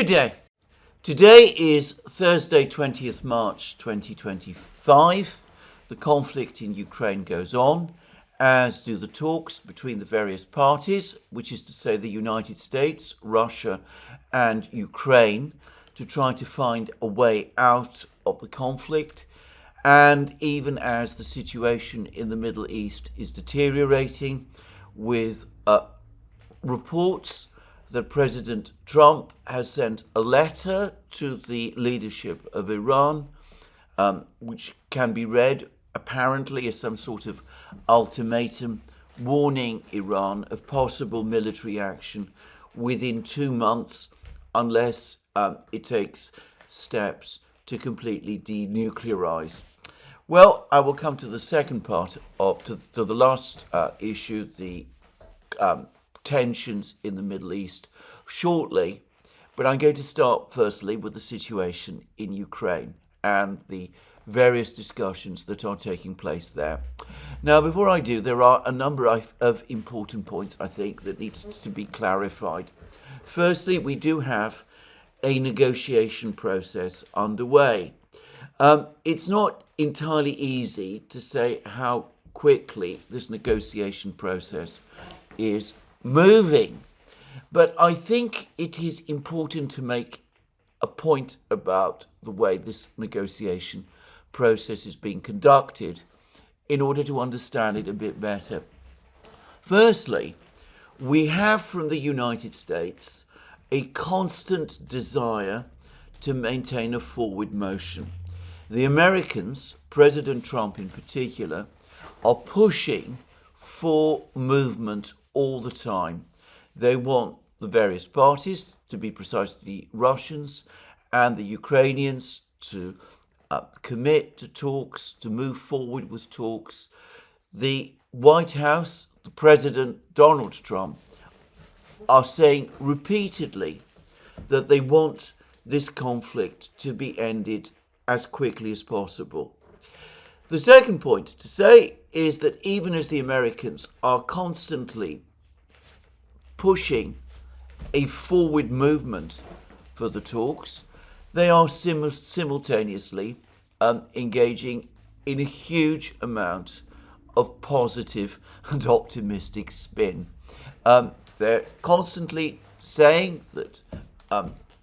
Good day. Today is Thursday, 20th March 2025. The conflict in Ukraine goes on, as do the talks between the various parties, which is to say the United States, Russia, and Ukraine, to try to find a way out of the conflict. And even as the situation in the Middle East is deteriorating, with reports that President Trump has sent a letter to the leadership of Iran, which can be read apparently as some sort of ultimatum warning Iran of possible military action within 2 months unless it takes steps to completely denuclearize. Well, I will come to the second part to the last issue, the tensions in the Middle East shortly, but I'm going to start firstly with the situation in Ukraine and the various discussions that are taking place there. Now, before I do, there are a number of important points I think that need to be clarified. Firstly, we do have a negotiation process underway. It's not entirely easy to say how quickly this negotiation process is moving, but I think it is important to make a point about the way this negotiation process is being conducted in order to understand it a bit better. Firstly, we have from the United States a constant desire to maintain a forward motion. The Americans, President Trump in particular, are pushing for movement all the time. They want the various parties, to be precise, the Russians and the Ukrainians, to commit to talks, to move forward with talks. The White House, the President Donald Trump, are saying repeatedly that they want this conflict to be ended as quickly as possible. The second point to say is that even as the Americans are constantly pushing a forward movement for the talks, they are simultaneously engaging in a huge amount of positive and optimistic spin. They're constantly saying that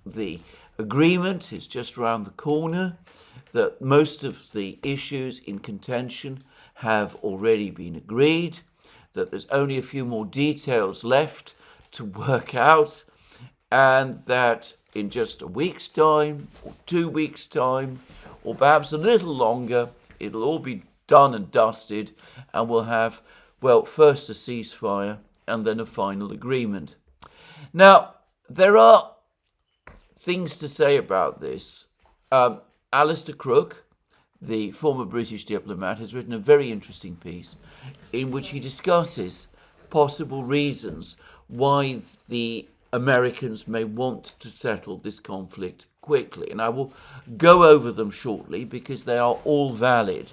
the agreement is just around the corner, that most of the issues in contention have already been agreed, that there's only a few more details left to work out, and that in just a week's time, or 2 weeks' time, or perhaps a little longer, it'll all be done and dusted, and we'll have, well, first a ceasefire and then a final agreement. Now, there are things to say about this. Alistair Crook, the former British diplomat, has written a very interesting piece in which he discusses possible reasons why the Americans may want to settle this conflict quickly. And I will go over them shortly because they are all valid.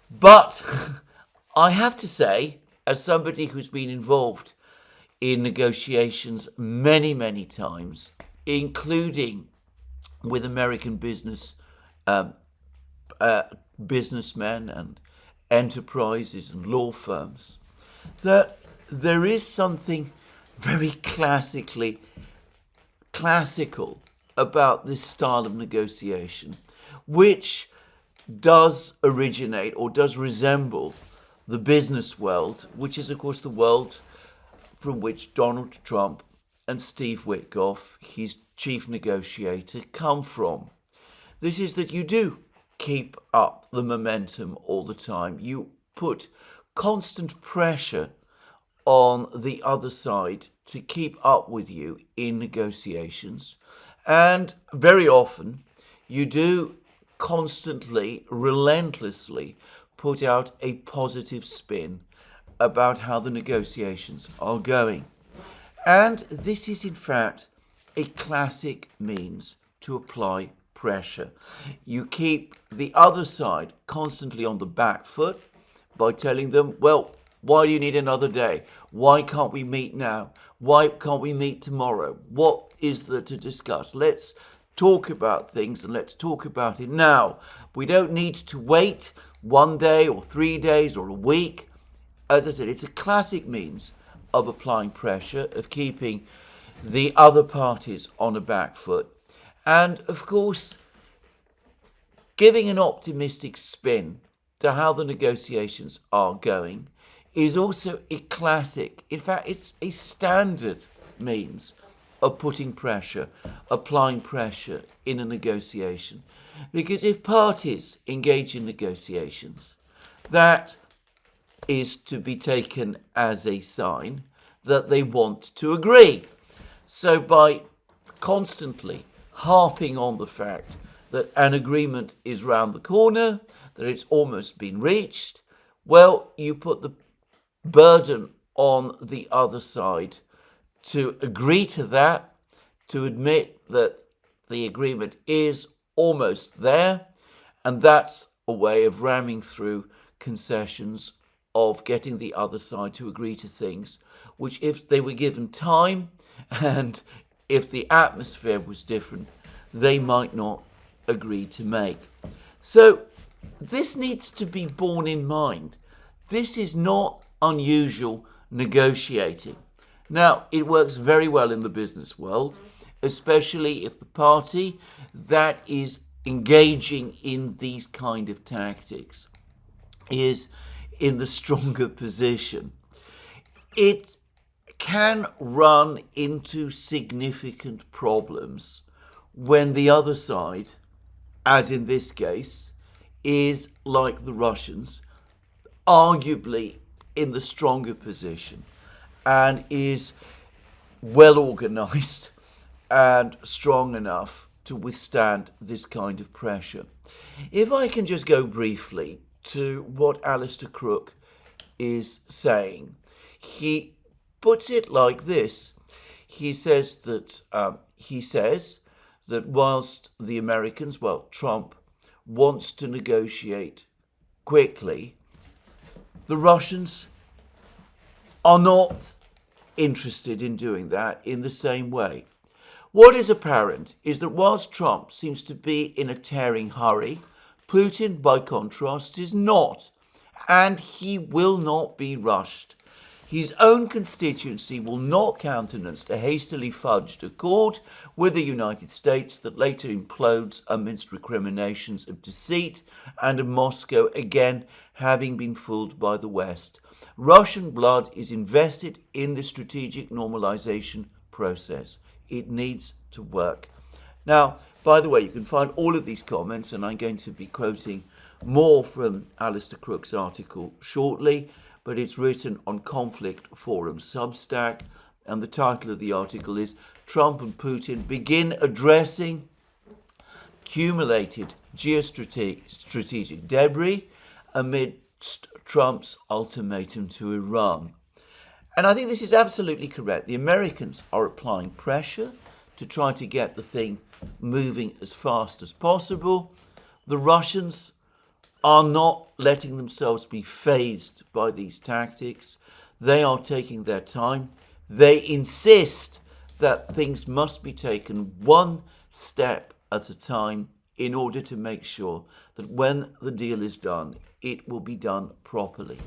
But I have to say, as somebody who's been involved in negotiations many, many times, including with American businessmen and enterprises and law firms, that there is something very classical about this style of negotiation, which does originate or does resemble the business world, which is, of course, the world from which Donald Trump and Steve Witkoff, his chief negotiator, come from. This is that you do keep up the momentum all the time. You put constant pressure on the other side to keep up with you in negotiations. And very often you do constantly, relentlessly put out a positive spin about how the negotiations are going. And this is, in fact, a classic means to apply pressure. You keep the other side constantly on the back foot by telling them, well, why do you need another day? Why can't we meet now? Why can't we meet tomorrow? What is there to discuss? Let's talk about things, and let's talk about it now. We don't need to wait 1 day or 3 days or a week. As I said, it's a classic means of applying pressure, of keeping the other parties on a back foot, and of course giving an optimistic spin to how the negotiations are going is also a classic, in fact it's a standard means of putting pressure, applying pressure in a negotiation. Because if parties engage in negotiations, that is to be taken as a sign that they want to agree. So by constantly harping on the fact that an agreement is round the corner, that it's almost been reached, well, you put the burden on the other side to agree to that, to admit that the agreement is almost there, and that's a way of ramming through concessions, of getting the other side to agree to things which, if they were given time and if the atmosphere was different, they might not agree to make. So this needs to be borne in mind. This is not unusual negotiating. Now, it works very well in the business world, especially if the party that is engaging in these kind of tactics is in the stronger position. It can run into significant problems when the other side, as in this case, is like the Russians, arguably in the stronger position and is well organized and strong enough to withstand this kind of pressure. If I can just go briefly to what Alistair Crooke is saying, he puts it like this. He says that whilst the Americans, well, Trump wants to negotiate quickly, the Russians are not interested in doing that in the same way. What is apparent is that whilst Trump seems to be in a tearing hurry, Putin, by contrast, is not, and he will not be rushed. His own constituency will not countenance a hastily fudged accord with the United States that later implodes amidst recriminations of deceit and of Moscow again having been fooled by the West. Russian blood is invested in the strategic normalization process. It needs to work. Now, by the way, you can find all of these comments, and I'm going to be quoting more from Alistair Crooke's article shortly, but it's written on Conflict Forum Substack, and the title of the article is Trump and Putin Begin Addressing Accumulated Geostrategic Debris Amidst Trump's Ultimatum to Iran. And I think this is absolutely correct. The Americans are applying pressure to try to get the thing moving as fast as possible. The Russians are not letting themselves be fazed by these tactics. They are taking their time. They insist that things must be taken one step at a time in order to make sure that when the deal is done, it will be done properly.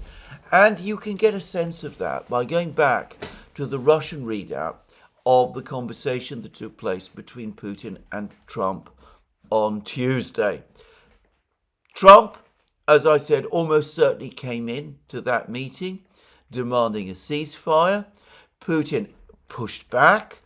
And you can get a sense of that by going back to the Russian readout of the conversation that took place between Putin and Trump on Tuesday. Trump, as I said, almost certainly came in to that meeting demanding a ceasefire. Putin pushed back.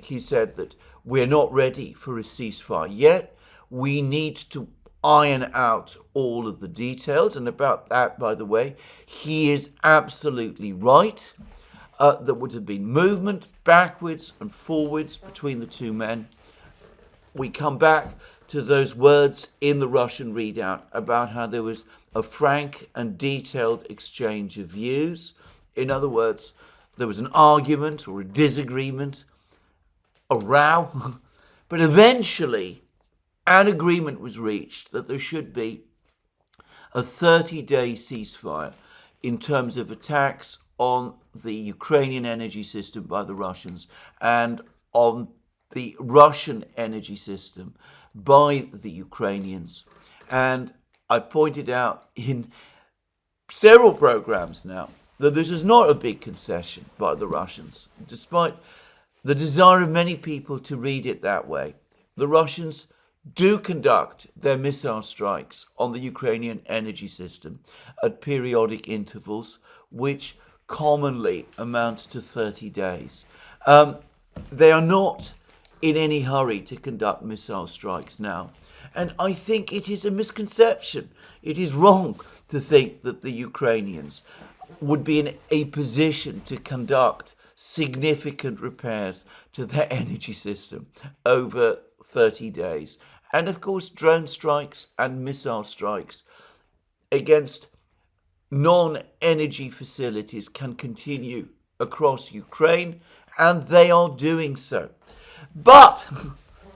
He said that we're not ready for a ceasefire yet. We need to iron out all of the details. And about that, by the way, he is absolutely right. There would have been movement backwards and forwards between the two men. We come back to those words in the Russian readout about how there was a frank and detailed exchange of views. In other words, there was an argument or a disagreement, a row, but eventually an agreement was reached that there should be a 30-day ceasefire in terms of attacks on the Ukrainian energy system by the Russians and on the Russian energy system by the Ukrainians. And I pointed out in several programs now that this is not a big concession by the Russians, despite the desire of many people to read it that way. The Russians do conduct their missile strikes on the Ukrainian energy system at periodic intervals, which commonly amounts to 30 days. They are not in any hurry to conduct missile strikes now. And I think it is a misconception. It is wrong to think that the Ukrainians would be in a position to conduct significant repairs to their energy system over 30 days. And of course, drone strikes and missile strikes against non-energy facilities can continue across Ukraine, and they are doing so. But,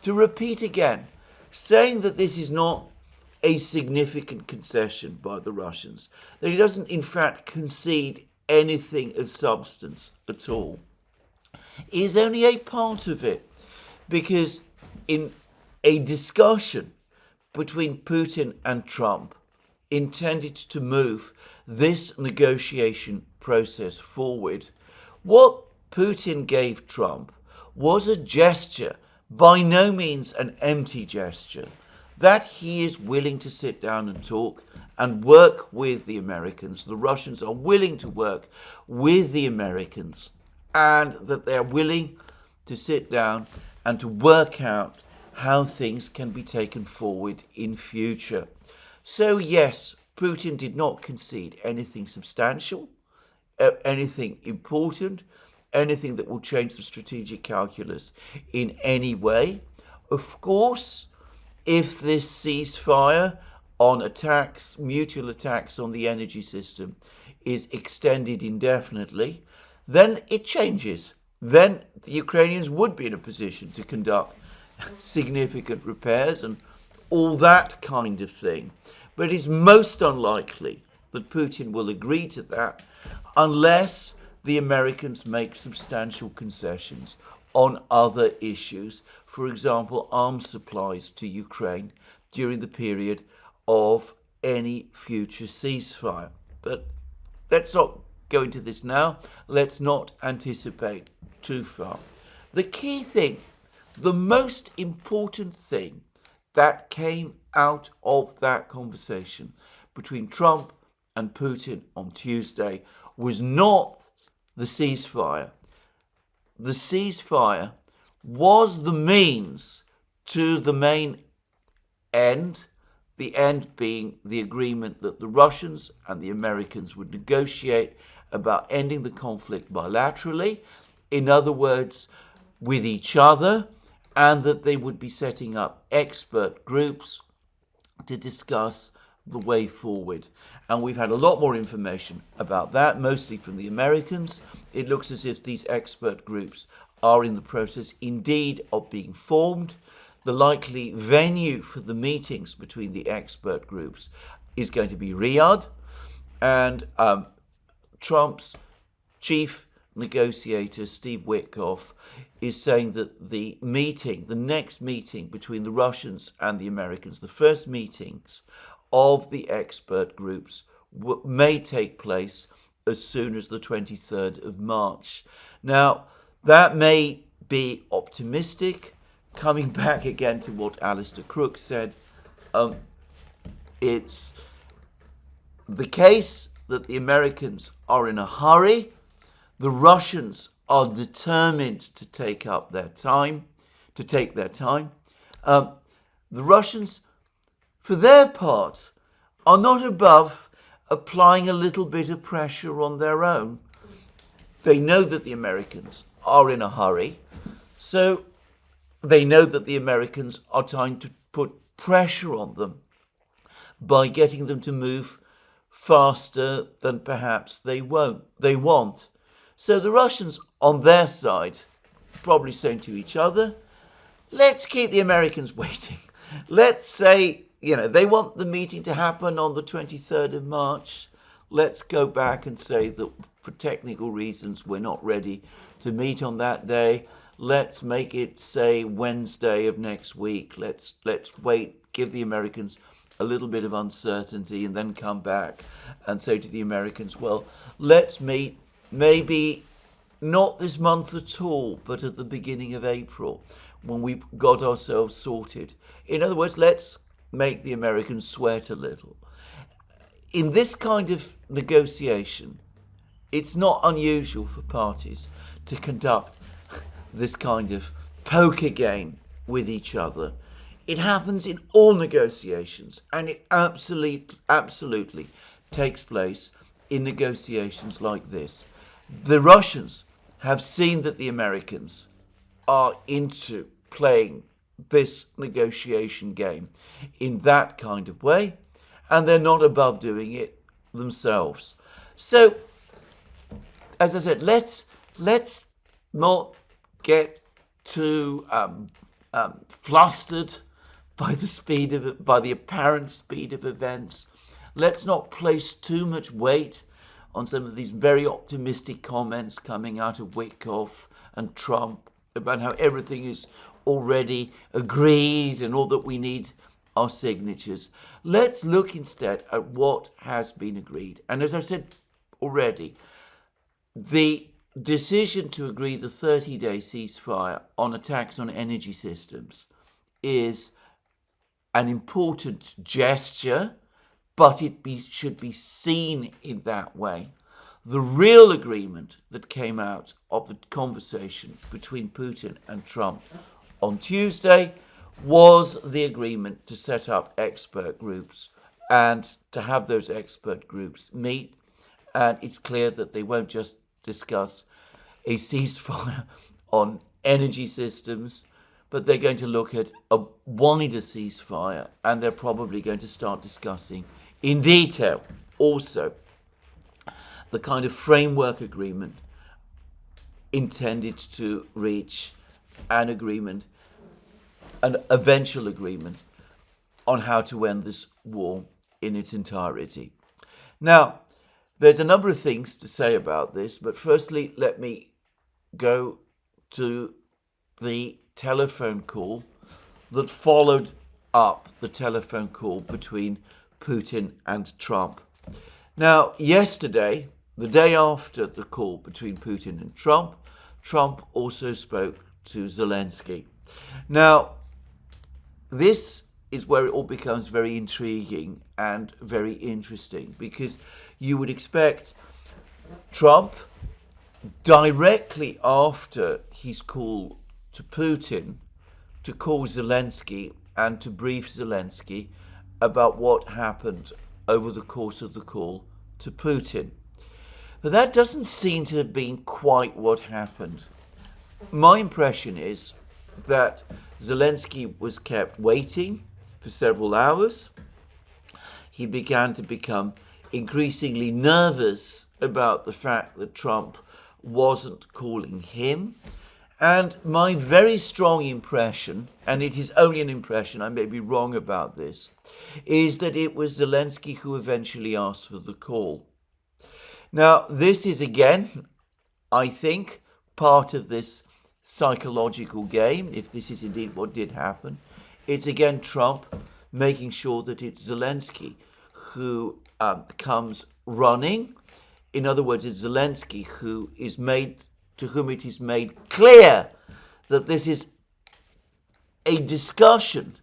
to repeat again, saying that this is not a significant concession by the Russians, that he doesn't in fact concede anything of substance at all, is only a part of it. Because in a discussion between Putin and Trump intended to move this negotiation process forward, what Putin gave Trump was a gesture, by no means an empty gesture, that he is willing to sit down and talk and work with the Americans. The Russians are willing to work with the Americans, and that they are willing to sit down and to work out how things can be taken forward in future. So yes, Putin did not concede anything substantial, anything important, anything that will change the strategic calculus in any way. Of course, if this ceasefire on attacks, mutual attacks on the energy system, is extended indefinitely, then it changes. Then the Ukrainians would be in a position to conduct significant repairs and all that kind of thing. But it is most unlikely that Putin will agree to that unless the Americans make substantial concessions on other issues, for example, arms supplies to Ukraine during the period of any future ceasefire. But let's not go into this now. Let's not anticipate too far. The key thing, the most important thing that came out of that conversation between Trump and Putin on Tuesday was not the ceasefire. The ceasefire was the means to the main end, the end being the agreement that the Russians and the Americans would negotiate about ending the conflict bilaterally, in other words, with each other, and that they would be setting up expert groups to discuss the way forward. And we've had a lot more information about that, mostly from the Americans. It looks as if these expert groups are in the process indeed of being formed. The likely venue for the meetings between the expert groups is going to be Riyadh, and Trump's chief negotiator, Steve Witkoff, is saying that the next meeting between the Russians and the Americans, the first meetings of the expert groups, may take place as soon as the 23rd of March. Now, that may be optimistic. Coming back again to what Alistair Crook said, it's the case that the Americans are in a hurry. The Russians are determined to take their time. The Russians, for their part, are not above applying a little bit of pressure on their own. They know that the Americans are in a hurry, so they know that the Americans are trying to put pressure on them by getting them to move faster than perhaps they want. So the Russians, on their side, probably saying to each other, let's keep the Americans waiting. Let's say, they want the meeting to happen on the 23rd of March. Let's go back and say that for technical reasons, we're not ready to meet on that day. let's make it, say, Wednesday of next week. Let's wait, give the Americans a little bit of uncertainty, and then come back and say to the Americans, well, let's meet maybe not this month at all, but at the beginning of April, when we've got ourselves sorted. In other words, let's make the Americans sweat a little. In this kind of negotiation, it's not unusual for parties to conduct this kind of poker game with each other. It happens in all negotiations, and it absolutely takes place in negotiations like this. The Russians have seen that the Americans are into playing this negotiation game in that kind of way, and they're not above doing it themselves. So, as I said, let's not get too flustered by the apparent speed of events. Let's not place too much weight on some of these very optimistic comments coming out of Witkoff and Trump about how everything is already agreed and all that we need are signatures. Let's look instead at what has been agreed. And as I said already, the decision to agree the 30-day ceasefire on attacks on energy systems is an important gesture, but should be seen in that way. The real agreement that came out of the conversation between Putin and Trump on Tuesday was the agreement to set up expert groups and to have those expert groups meet. And it's clear that they won't just discuss a ceasefire on energy systems, but they're going to look at a wider ceasefire, and they're probably going to start discussing in detail also the kind of framework agreement intended to reach an agreement, an eventual agreement on how to end this war in its entirety. Now, there's a number of things to say about this, but firstly, let me go to the telephone call that followed up the telephone call between Putin and Trump. Now, yesterday, the day after the call between Putin and Trump, Trump also spoke to Zelensky. Now, this is where it all becomes very intriguing and very interesting, because you would expect Trump, directly after his call to Putin, to call Zelensky and to brief Zelensky about what happened over the course of the call to Putin. But that doesn't seem to have been quite what happened. My impression is that Zelensky was kept waiting for several hours. He began to become increasingly nervous about the fact that Trump wasn't calling him. And my very strong impression, and it is only an impression, I may be wrong about this, is that it was Zelensky who eventually asked for the call. Now, this is again, I think, part of this psychological game, if this is indeed what did happen. It's again Trump making sure that it's Zelensky who comes running. In other words, it's Zelensky to whom it is made clear that this is a discussion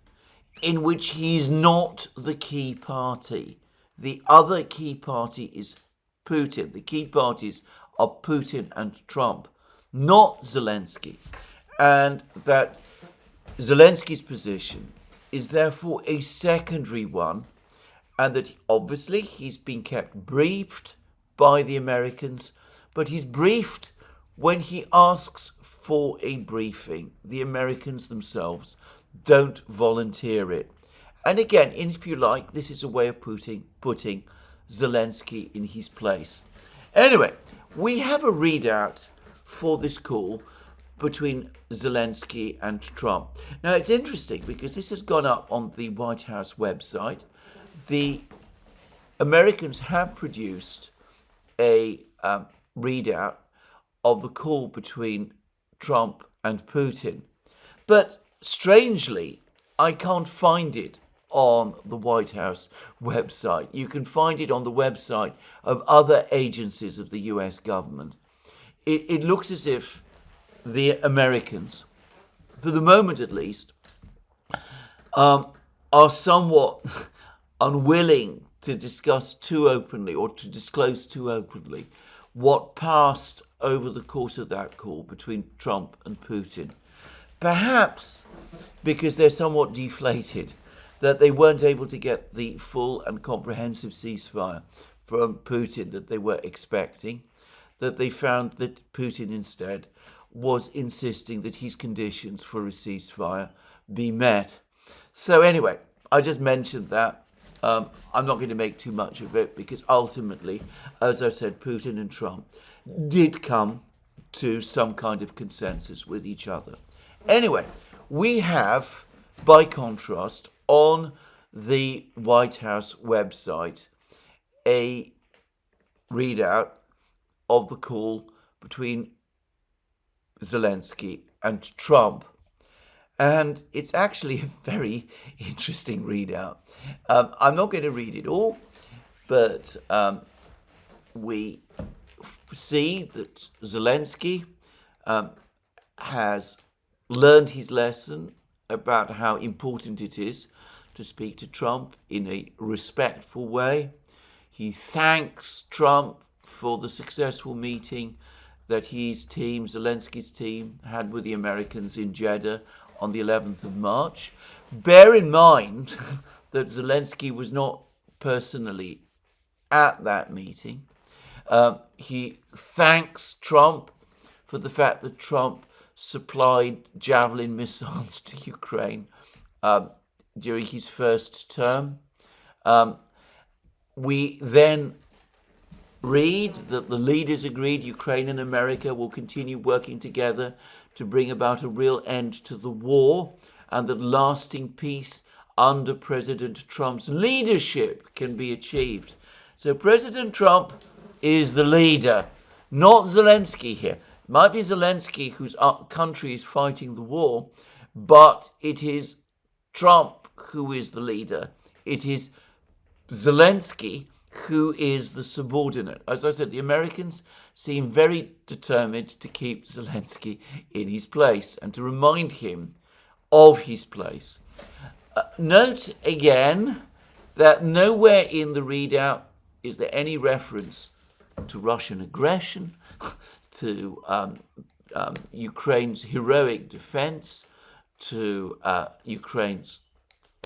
in which he is not the key party. The other key party is Putin. The key parties are Putin and Trump, not Zelensky. And that Zelensky's position is therefore a secondary one, and that obviously he's been kept briefed by the Americans, but he's briefed when he asks for a briefing. The Americans themselves don't volunteer it. And again, if you like, this is a way of putting Zelensky in his place. Anyway, we have a readout for this call between Zelensky and Trump. Now, it's interesting because this has gone up on the White House website. The Americans have produced a readout of the call between Trump and Putin. But strangely, I can't find it on the White House website. You can find it on the website of other agencies of the US government. It looks as if the Americans, for the moment at least, are somewhat unwilling to discuss too openly or to disclose too openly what passed over the course of that call between Trump and Putin. Perhaps because they're somewhat deflated, that they weren't able to get the full and comprehensive ceasefire from Putin that they were expecting, that they found that Putin instead was insisting that his conditions for a ceasefire be met. So anyway, I just mentioned that. I'm not going to make too much of it because ultimately, as I said, Putin and Trump did come to some kind of consensus with each other. Anyway, we have, by contrast, on the White House website, a readout of the call between Zelensky and Trump. And it's actually a very interesting readout. I'm not going to read it all, but we see that Zelensky has learned his lesson about how important it is to speak to Trump in a respectful way. He thanks Trump for the successful meeting that his team, Zelensky's team, had with the Americans in Jeddah on the 11th of March. Bear in mind that Zelensky was not personally at that meeting. He thanks Trump for the fact that Trump supplied Javelin missiles to Ukraine during his first term. We then read that the leaders agreed Ukraine and America will continue working together to bring about a real end to the war, and that lasting peace under President Trump's leadership can be achieved. So President Trump is the leader, not Zelensky here. It might be Zelensky whose country is fighting the war, but it is Trump who is the leader. It is Zelensky who is the subordinate. As I said, the Americans seem very determined to keep Zelensky in his place and to remind him of his place. Note again that nowhere in the readout is there any reference to Russian aggression, to Ukraine's heroic defense, to Ukraine's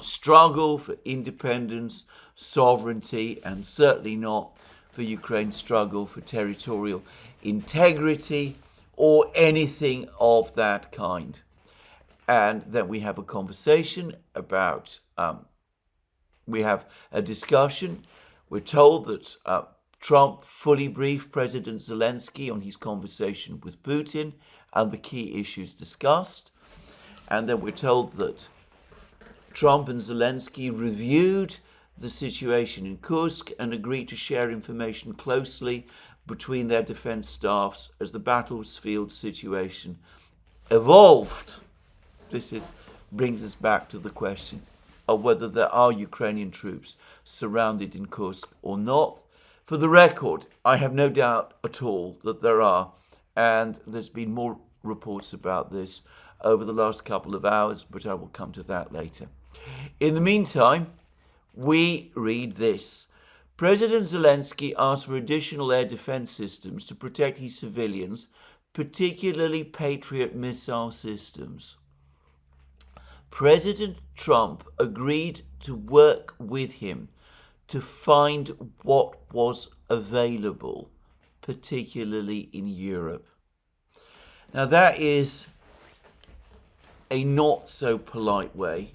struggle for independence, sovereignty, and certainly not for Ukraine's struggle for territorial integrity or anything of that kind. And then we have a conversation about, we have a discussion. We're told that Trump fully briefed President Zelensky on his conversation with Putin and the key issues discussed. And then we're told that Trump and Zelensky reviewed the situation in Kursk and agreed to share information closely between their defense staffs as the battlefield situation evolved. This brings us back to the question of whether there are Ukrainian troops surrounded in Kursk or not. For the record, I have no doubt at all that there are, and there's been more reports about this over the last couple of hours, but I will come to that later. In the meantime, we read this. President Zelensky asked for additional air defense systems to protect his civilians, particularly Patriot missile systems. President Trump agreed to work with him to find what was available, particularly in Europe. Now that is a not so polite way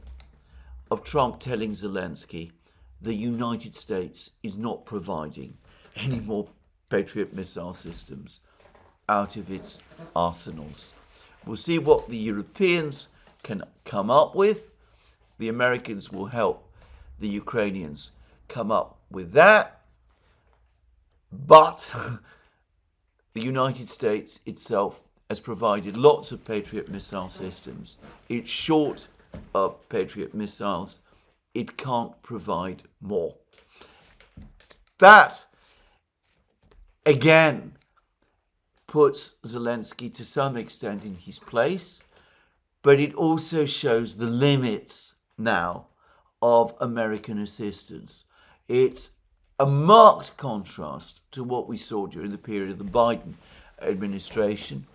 of Trump telling Zelensky the United States is not providing any more Patriot missile systems out of its arsenals. We'll see what the Europeans can come up with. The Americans will help the Ukrainians come up with that. But the United States itself has provided lots of Patriot missile systems. It's short of Patriot missiles. It can't provide more. That, again, puts Zelensky to some extent in his place, but it also shows the limits now of American assistance. It's a marked contrast to what we saw during the period of the Biden administration,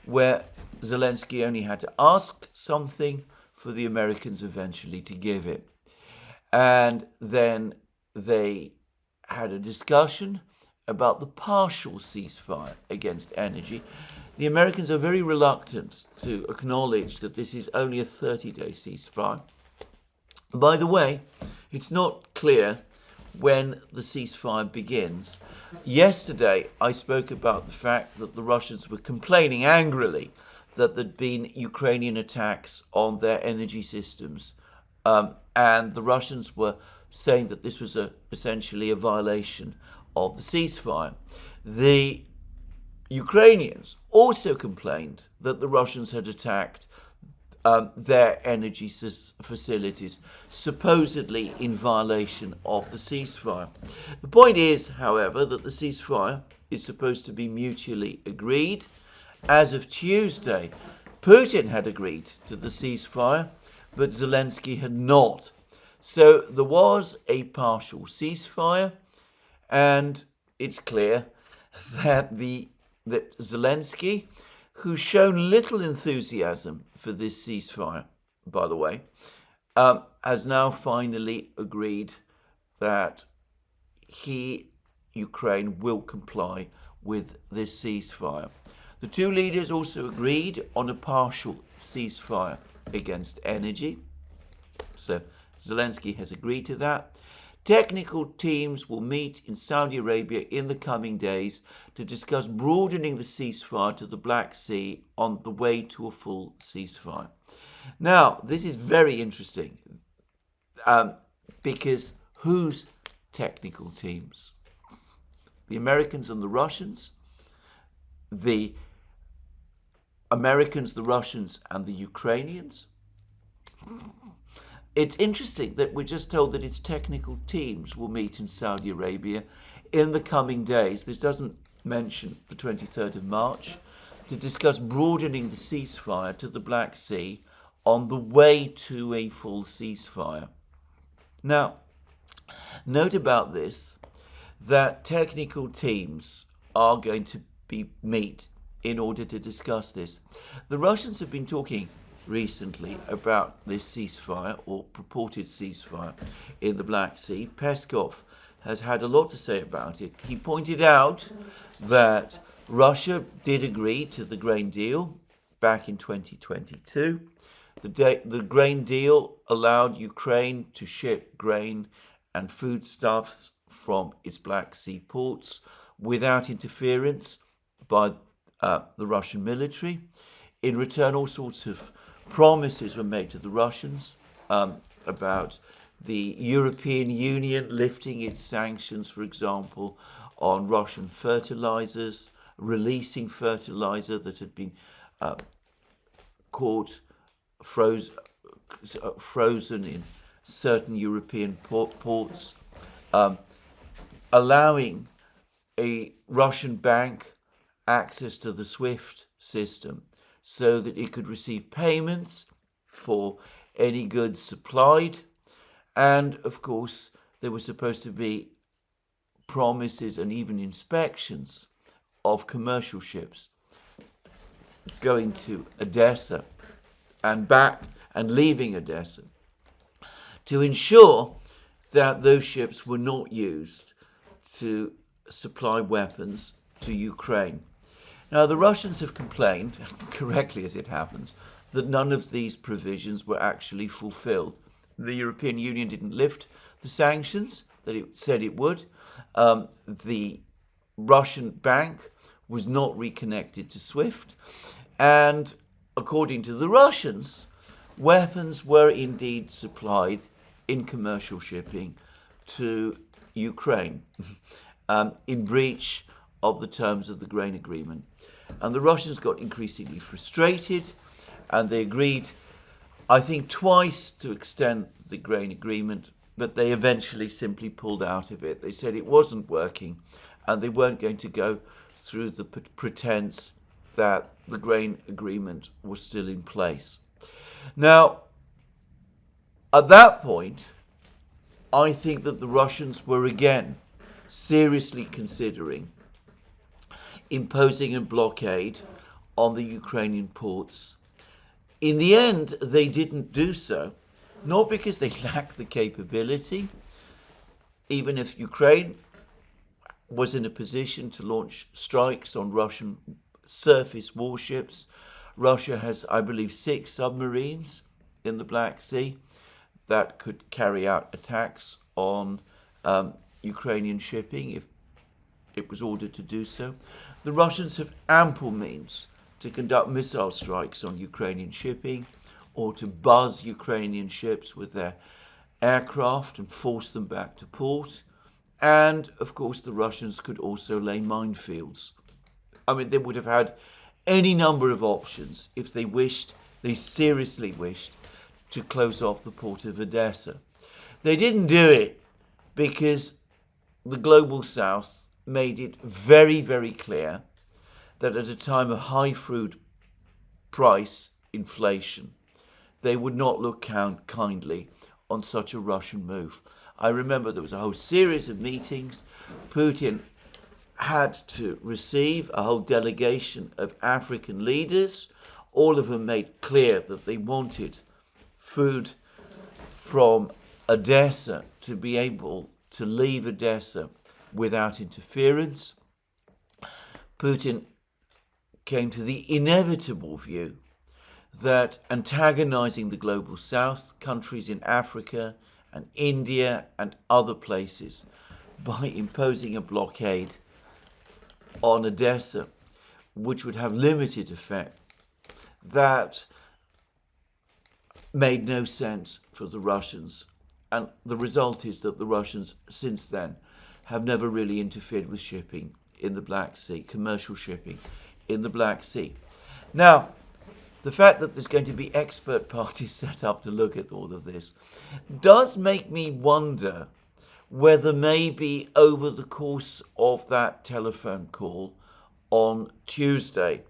where Zelensky only had to ask something for the Americans eventually to give it. And then they had a discussion about the partial ceasefire against energy. The Americans are very reluctant to acknowledge that this is only a 30-day ceasefire. By the way, it's not clear when the ceasefire begins. Yesterday, I spoke about the fact that the Russians were complaining angrily that there'd been Ukrainian attacks on their energy systems. And the Russians were saying that this was essentially a violation of the ceasefire. The Ukrainians also complained that the Russians had attacked their energy facilities, supposedly in violation of the ceasefire. The point is, however, that the ceasefire is supposed to be mutually agreed. As of Tuesday, Putin had agreed to the ceasefire, but Zelensky had not. So there was a partial ceasefire, and it's clear that Zelensky, who's shown little enthusiasm for this ceasefire, by the way, has now finally agreed that Ukraine, will comply with this ceasefire. The two leaders also agreed on a partial ceasefire against energy. So Zelensky has agreed to that. Technical teams will meet in Saudi Arabia in the coming days to discuss broadening the ceasefire to the Black Sea on the way to a full ceasefire. Now, this is very interesting because whose technical teams? The Americans and the Russians? The Americans, the Russians, and the Ukrainians? It's interesting that we're just told that its technical teams will meet in Saudi Arabia in the coming days. This doesn't mention the 23rd of March, to discuss broadening the ceasefire to the Black Sea on the way to a full ceasefire. Now, note about this that technical teams are going to meet in order to discuss this. The Russians have been talking recently about this ceasefire or purported ceasefire in the Black Sea. Peskov has had a lot to say about it. He pointed out that Russia did agree to the grain deal back in 2022. The grain deal allowed Ukraine to ship grain and foodstuffs from its Black Sea ports without interference by the Russian military. In return, all sorts of promises were made to the Russians about the European Union lifting its sanctions, for example, on Russian fertilizers, releasing fertilizer that had been caught frozen in certain European ports, allowing a Russian bank access to the SWIFT system so that it could receive payments for any goods supplied. And of course, there were supposed to be promises and even inspections of commercial ships going to Odessa and back and leaving Odessa to ensure that those ships were not used to supply weapons to Ukraine. Now, the Russians have complained, correctly as it happens, that none of these provisions were actually fulfilled. The European Union didn't lift the sanctions that it said it would. The Russian bank was not reconnected to SWIFT. And according to the Russians, weapons were indeed supplied in commercial shipping to Ukraine in breach of the terms of the grain agreement. And the Russians got increasingly frustrated, and they agreed, I think, twice to extend the grain agreement, but they eventually simply pulled out of it. They said it wasn't working, and they weren't going to go through the pretense that the grain agreement was still in place. Now, at that point, I think that the Russians were again seriously considering imposing a blockade on the Ukrainian ports. In the end, they didn't do so, not because they lacked the capability. Even if Ukraine was in a position to launch strikes on Russian surface warships, Russia has, I believe, 6 submarines in the Black Sea that could carry out attacks on Ukrainian shipping if it was ordered to do so. The Russians have ample means to conduct missile strikes on Ukrainian shipping or to buzz Ukrainian ships with their aircraft and force them back to port. And, of course, the Russians could also lay minefields. I mean, they would have had any number of options if they wished, they seriously wished, to close off the port of Odessa. They didn't do it because the global south made it very, very clear that at a time of high food price inflation, they would not look kindly on such a Russian move. I remember there was a whole series of meetings. Putin had to receive a whole delegation of African leaders, all of whom made clear that they wanted food from Odessa to be able to leave Odessa without interference. Putin came to the inevitable view that antagonizing the global south, countries in Africa and India and other places, by imposing a blockade on Odessa, which would have limited effect, that made no sense for the Russians. And the result is that the Russians, since then, have never really interfered with shipping in the Black Sea, commercial shipping in the Black Sea. Now, the fact that there's going to be expert parties set up to look at all of this does make me wonder whether maybe over the course of that telephone call on Tuesday,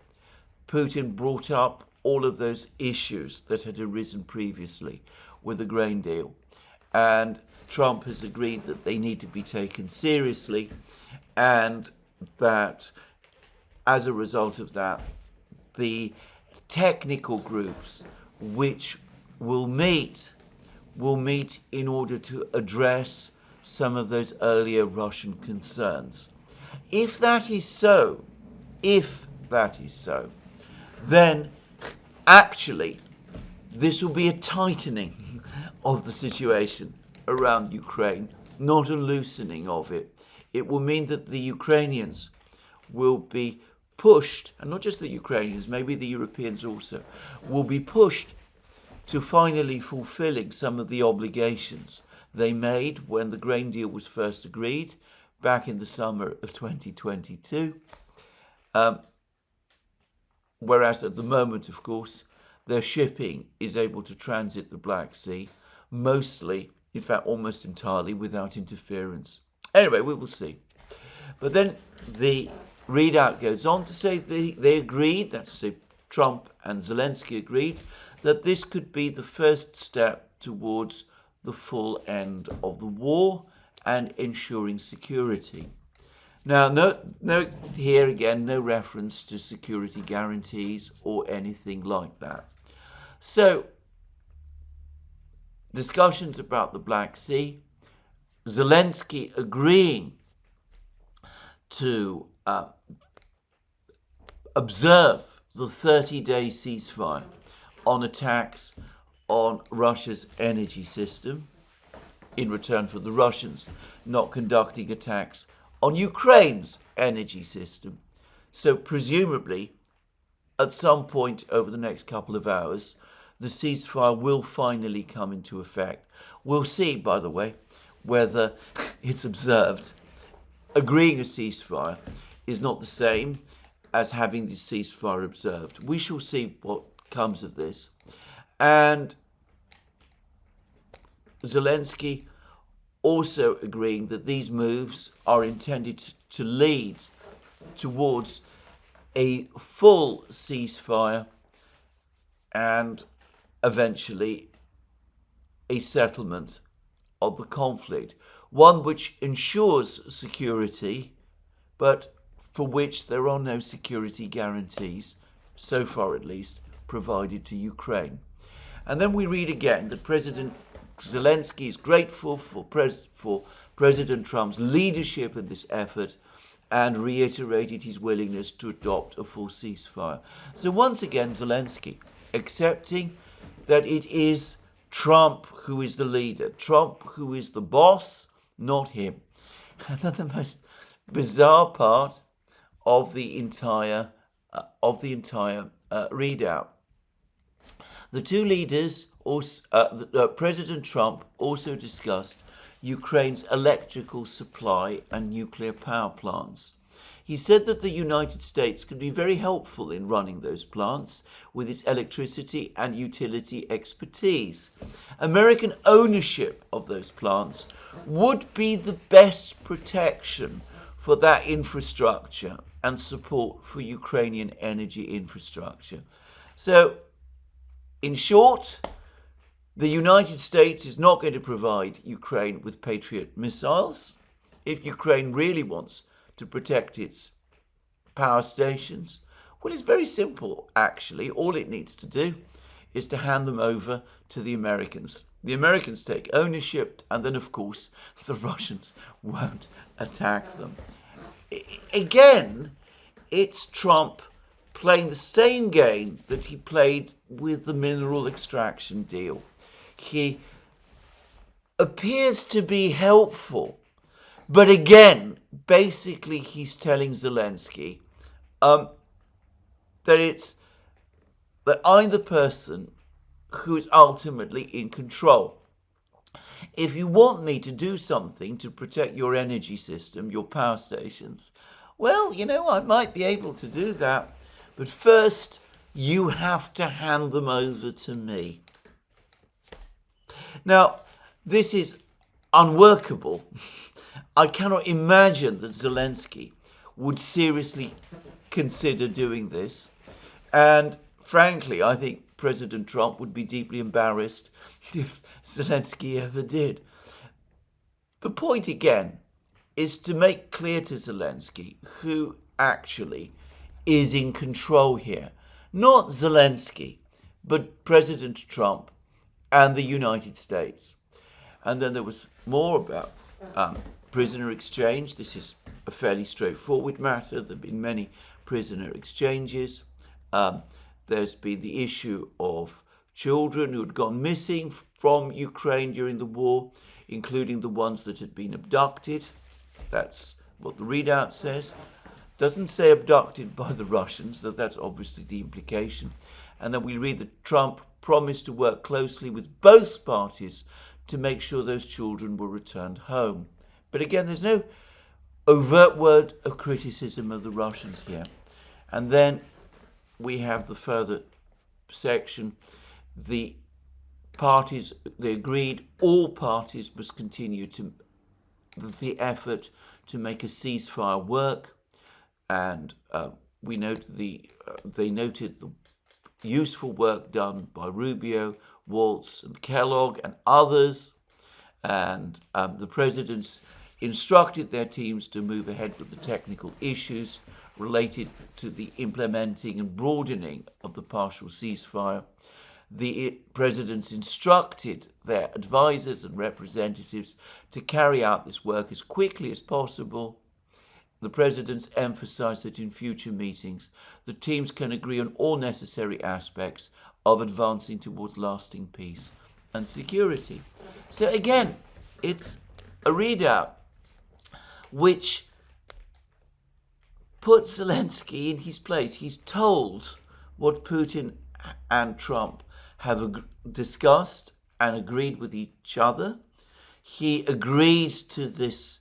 Putin brought up all of those issues that had arisen previously with the grain deal. And Trump has agreed that they need to be taken seriously, and that as a result of that, the technical groups which will meet in order to address some of those earlier Russian concerns. If that is so, then actually this will be a tightening of the situation around Ukraine, not a loosening of it. It will mean that the Ukrainians will be pushed, and not just the Ukrainians, maybe the Europeans also, will be pushed to finally fulfilling some of the obligations they made when the grain deal was first agreed back in the summer of 2022. Whereas at the moment, of course, their shipping is able to transit the Black Sea, mostly, in fact, almost entirely without interference. Anyway, we will see. But then the readout goes on to say they agreed, that's to say Trump and Zelensky agreed, that this could be the first step towards the full end of the war and ensuring security. Now, note here again, no reference to security guarantees or anything like that. So, discussions about the Black Sea, Zelensky agreeing to observe the 30-day ceasefire on attacks on Russia's energy system in return for the Russians not conducting attacks on Ukraine's energy system. So presumably, at some point over the next couple of hours, the ceasefire will finally come into effect. We'll see, by the way, whether it's observed. Agreeing a ceasefire is not the same as having the ceasefire observed. We shall see what comes of this. And Zelensky also agreeing that these moves are intended to lead towards a full ceasefire and eventually a settlement of the conflict, one which ensures security, but for which there are no security guarantees, so far at least, provided to Ukraine. And then we read again that President Zelensky is grateful for President Trump's leadership in this effort and reiterated his willingness to adopt a full ceasefire. So once again, Zelensky accepting that it is Trump who is the leader, Trump who is the boss, not him. And then the most bizarre part of the entire readout. The two leaders, President Trump also discussed Ukraine's electrical supply and nuclear power plants. He said that the United States could be very helpful in running those plants with its electricity and utility expertise. American ownership of those plants would be the best protection for that infrastructure and support for Ukrainian energy infrastructure. So, in short, the United States is not going to provide Ukraine with Patriot missiles. If Ukraine really wants to protect its power stations, well, it's very simple, actually. All it needs to do is to hand them over to the Americans. The Americans take ownership, and then, of course, the Russians won't attack them. Again, it's Trump playing the same game that he played with the mineral extraction deal. He appears to be helpful, but again, basically he's telling Zelensky that I'm the person who is ultimately in control. If you want me to do something to protect your energy system, your power stations, well, I might be able to do that. But first, you have to hand them over to me. Now, this is unworkable. I cannot imagine that Zelensky would seriously consider doing this. And frankly, I think President Trump would be deeply embarrassed if Zelensky ever did. The point, again, is to make clear to Zelensky who actually is in control here. Not Zelensky, but President Trump and the United States. And then there was more about prisoner exchange. This is a fairly straightforward matter. There have been many prisoner exchanges. There's been the issue of children who had gone missing from Ukraine during the war, including the ones that had been abducted. That's what the readout says. Doesn't say abducted by the Russians, though that's obviously the implication. And then we read that Trump promised to work closely with both parties to make sure those children were returned home. But again, there's no overt word of criticism of the Russians here. And then we have the further section. The parties, they agreed all parties must continue to the effort to make a ceasefire work. And they noted the useful work done by Rubio, Waltz, and Kellogg, and others. And the presidents instructed their teams to move ahead with the technical issues related to the implementing and broadening of the partial ceasefire. The presidents instructed their advisors and representatives to carry out this work as quickly as possible. The presidents emphasized that in future meetings, the teams can agree on all necessary aspects of advancing towards lasting peace and security. So again, it's a readout which puts Zelensky in his place. He's told what Putin and Trump have discussed and agreed with each other. He agrees to this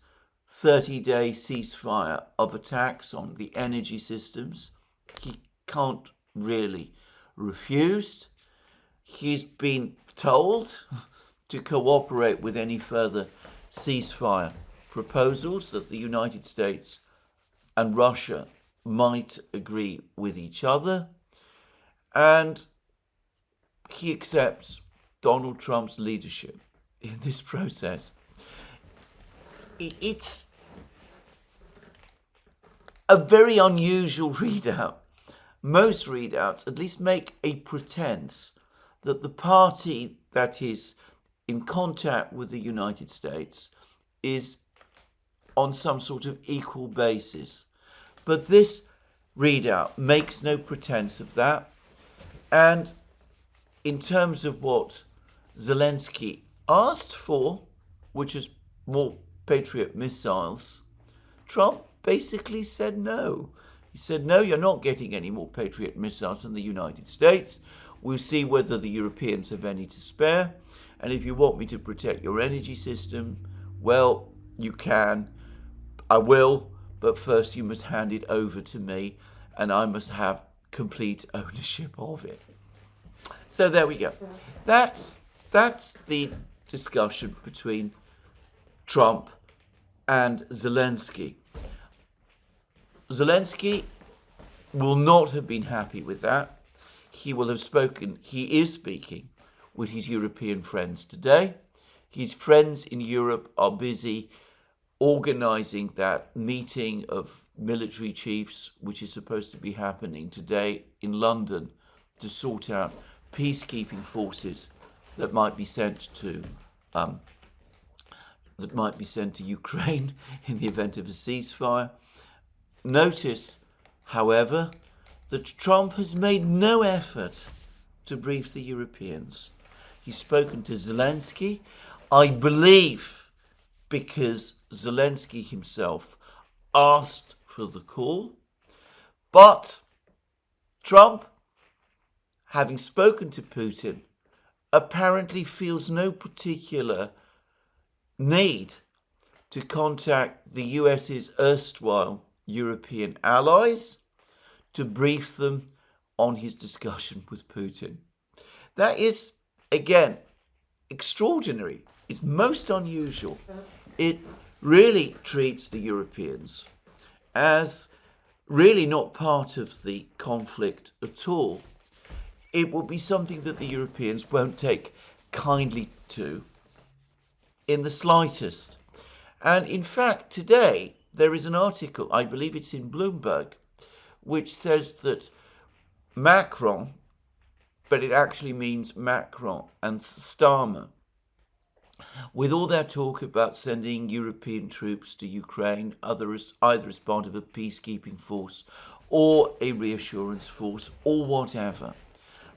30-day ceasefire of attacks on the energy systems. he can't really refuse. He's been told to cooperate with any further ceasefire proposals that the United States and Russia might agree with each other. And he accepts Donald Trump's leadership in this process. It's a very unusual readout. Most readouts at least make a pretense that the party that is in contact with the United States is on some sort of equal basis. But this readout makes no pretense of that. And in terms of what Zelensky asked for, which is more Patriot missiles, Trump basically said no. He said, no, you're not getting any more Patriot missiles from the United States. We'll see whether the Europeans have any to spare. And if you want me to protect your energy system, well, you can. I will, but first you must hand it over to me, and I must have complete ownership of it. So there we go. That's the discussion between Trump and Zelensky. Zelensky will not have been happy with that. He is speaking with his European friends today. His friends in Europe are busy organizing that meeting of military chiefs, which is supposed to be happening today in London, to sort out peacekeeping forces that might be sent to Ukraine in the event of a ceasefire. Notice, however, that Trump has made no effort to brief the Europeans. He's spoken to Zelensky, I believe, because Zelensky himself asked for the call. But Trump, having spoken to Putin, apparently feels no particular need to contact the US's erstwhile European allies to brief them on his discussion with Putin. That is, again, extraordinary. It's most unusual. It really treats the Europeans as really not part of the conflict at all. It will be something that the Europeans won't take kindly to in the slightest. And in fact, today, there is an article, I believe it's in Bloomberg, which says that Macron, but it actually means Macron and Starmer, with all their talk about sending European troops to Ukraine, either as part of a peacekeeping force or a reassurance force or whatever,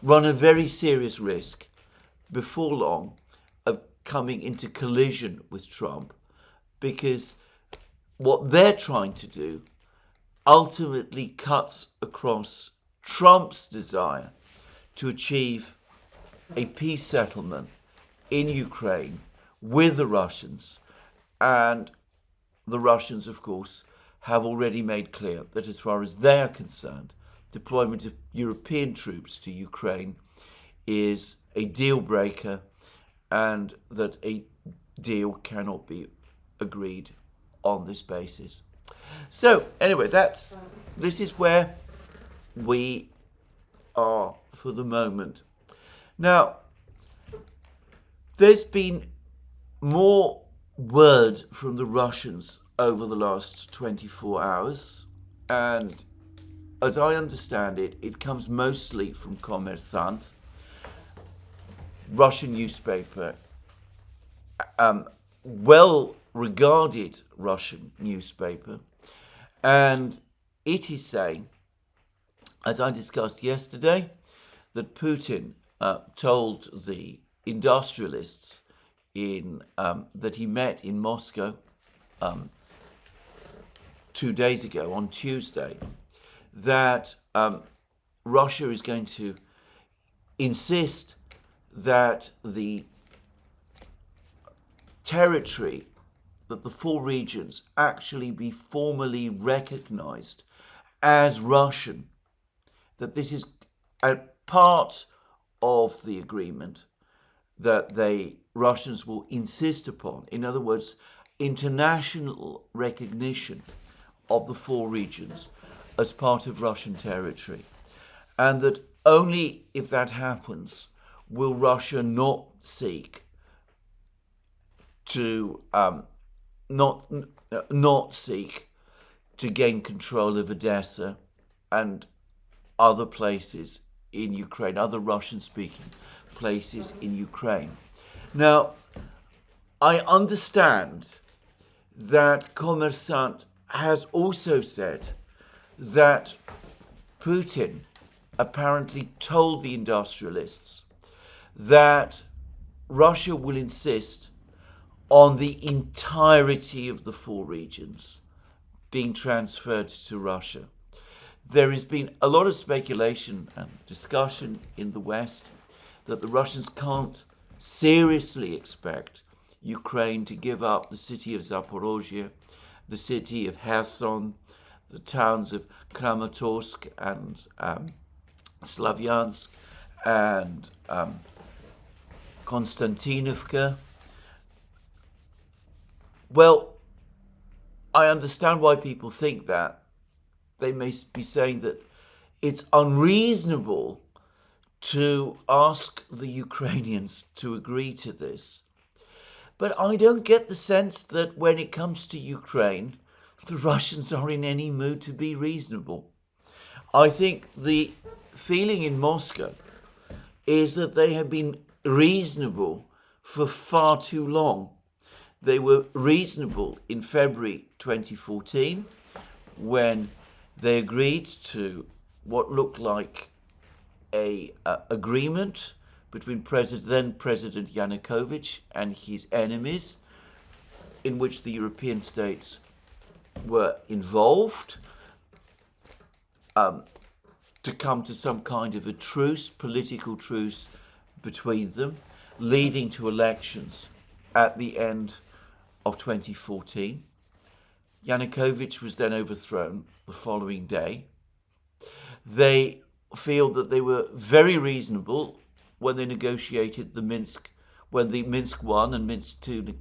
run a very serious risk before long of coming into collision with Trump, because what they're trying to do ultimately cuts across Trump's desire to achieve a peace settlement in Ukraine with the Russians. And the Russians, of course, have already made clear that as far as they're concerned, deployment of European troops to Ukraine is a deal breaker, and that a deal cannot be agreed on this basis. So anyway, this is where we are for the moment. Now, there's been more word from the Russians over the last 24 hours, and as I understand it, it comes mostly from Kommersant, Russian newspaper, well-regarded Russian newspaper, and it is saying, as I discussed yesterday, that Putin told the industrialists that he met in Moscow 2 days ago, on Tuesday, that Russia is going to insist that the territory, that the 4 regions actually be formally recognized as Russian that this is a part of the agreement that the Russians will insist upon. In other words, international recognition of the four regions as part of Russian territory. And that only if that happens will Russia not seek to not seek to gain control of Odessa and other places in Ukraine, other Russian-speaking places in Ukraine. Now, I understand that Kommersant has also said that Putin apparently told the industrialists that Russia will insist on the entirety of the four regions being transferred to Russia. There has been a lot of speculation and discussion in the West that the Russians can't seriously expect Ukraine to give up the city of Zaporozhye, the city of Kherson, the towns of Kramatorsk and Slavyansk and Konstantinovka. Well, I understand why people think that. They may be saying that it's unreasonable to ask the Ukrainians to agree to this. But I don't get the sense that when it comes to Ukraine, the Russians are in any mood to be reasonable. I think the feeling in Moscow is that they have been reasonable for far too long. They were reasonable in February 2014 when they agreed to what looked like an agreement between then President Yanukovych and his enemies, in which the European states were involved, to come to some kind of a truce, political truce between them, leading to elections at the end of 2014. Yanukovych was then overthrown the following day. They feel that they were very reasonable when they negotiated when the Minsk I and Minsk II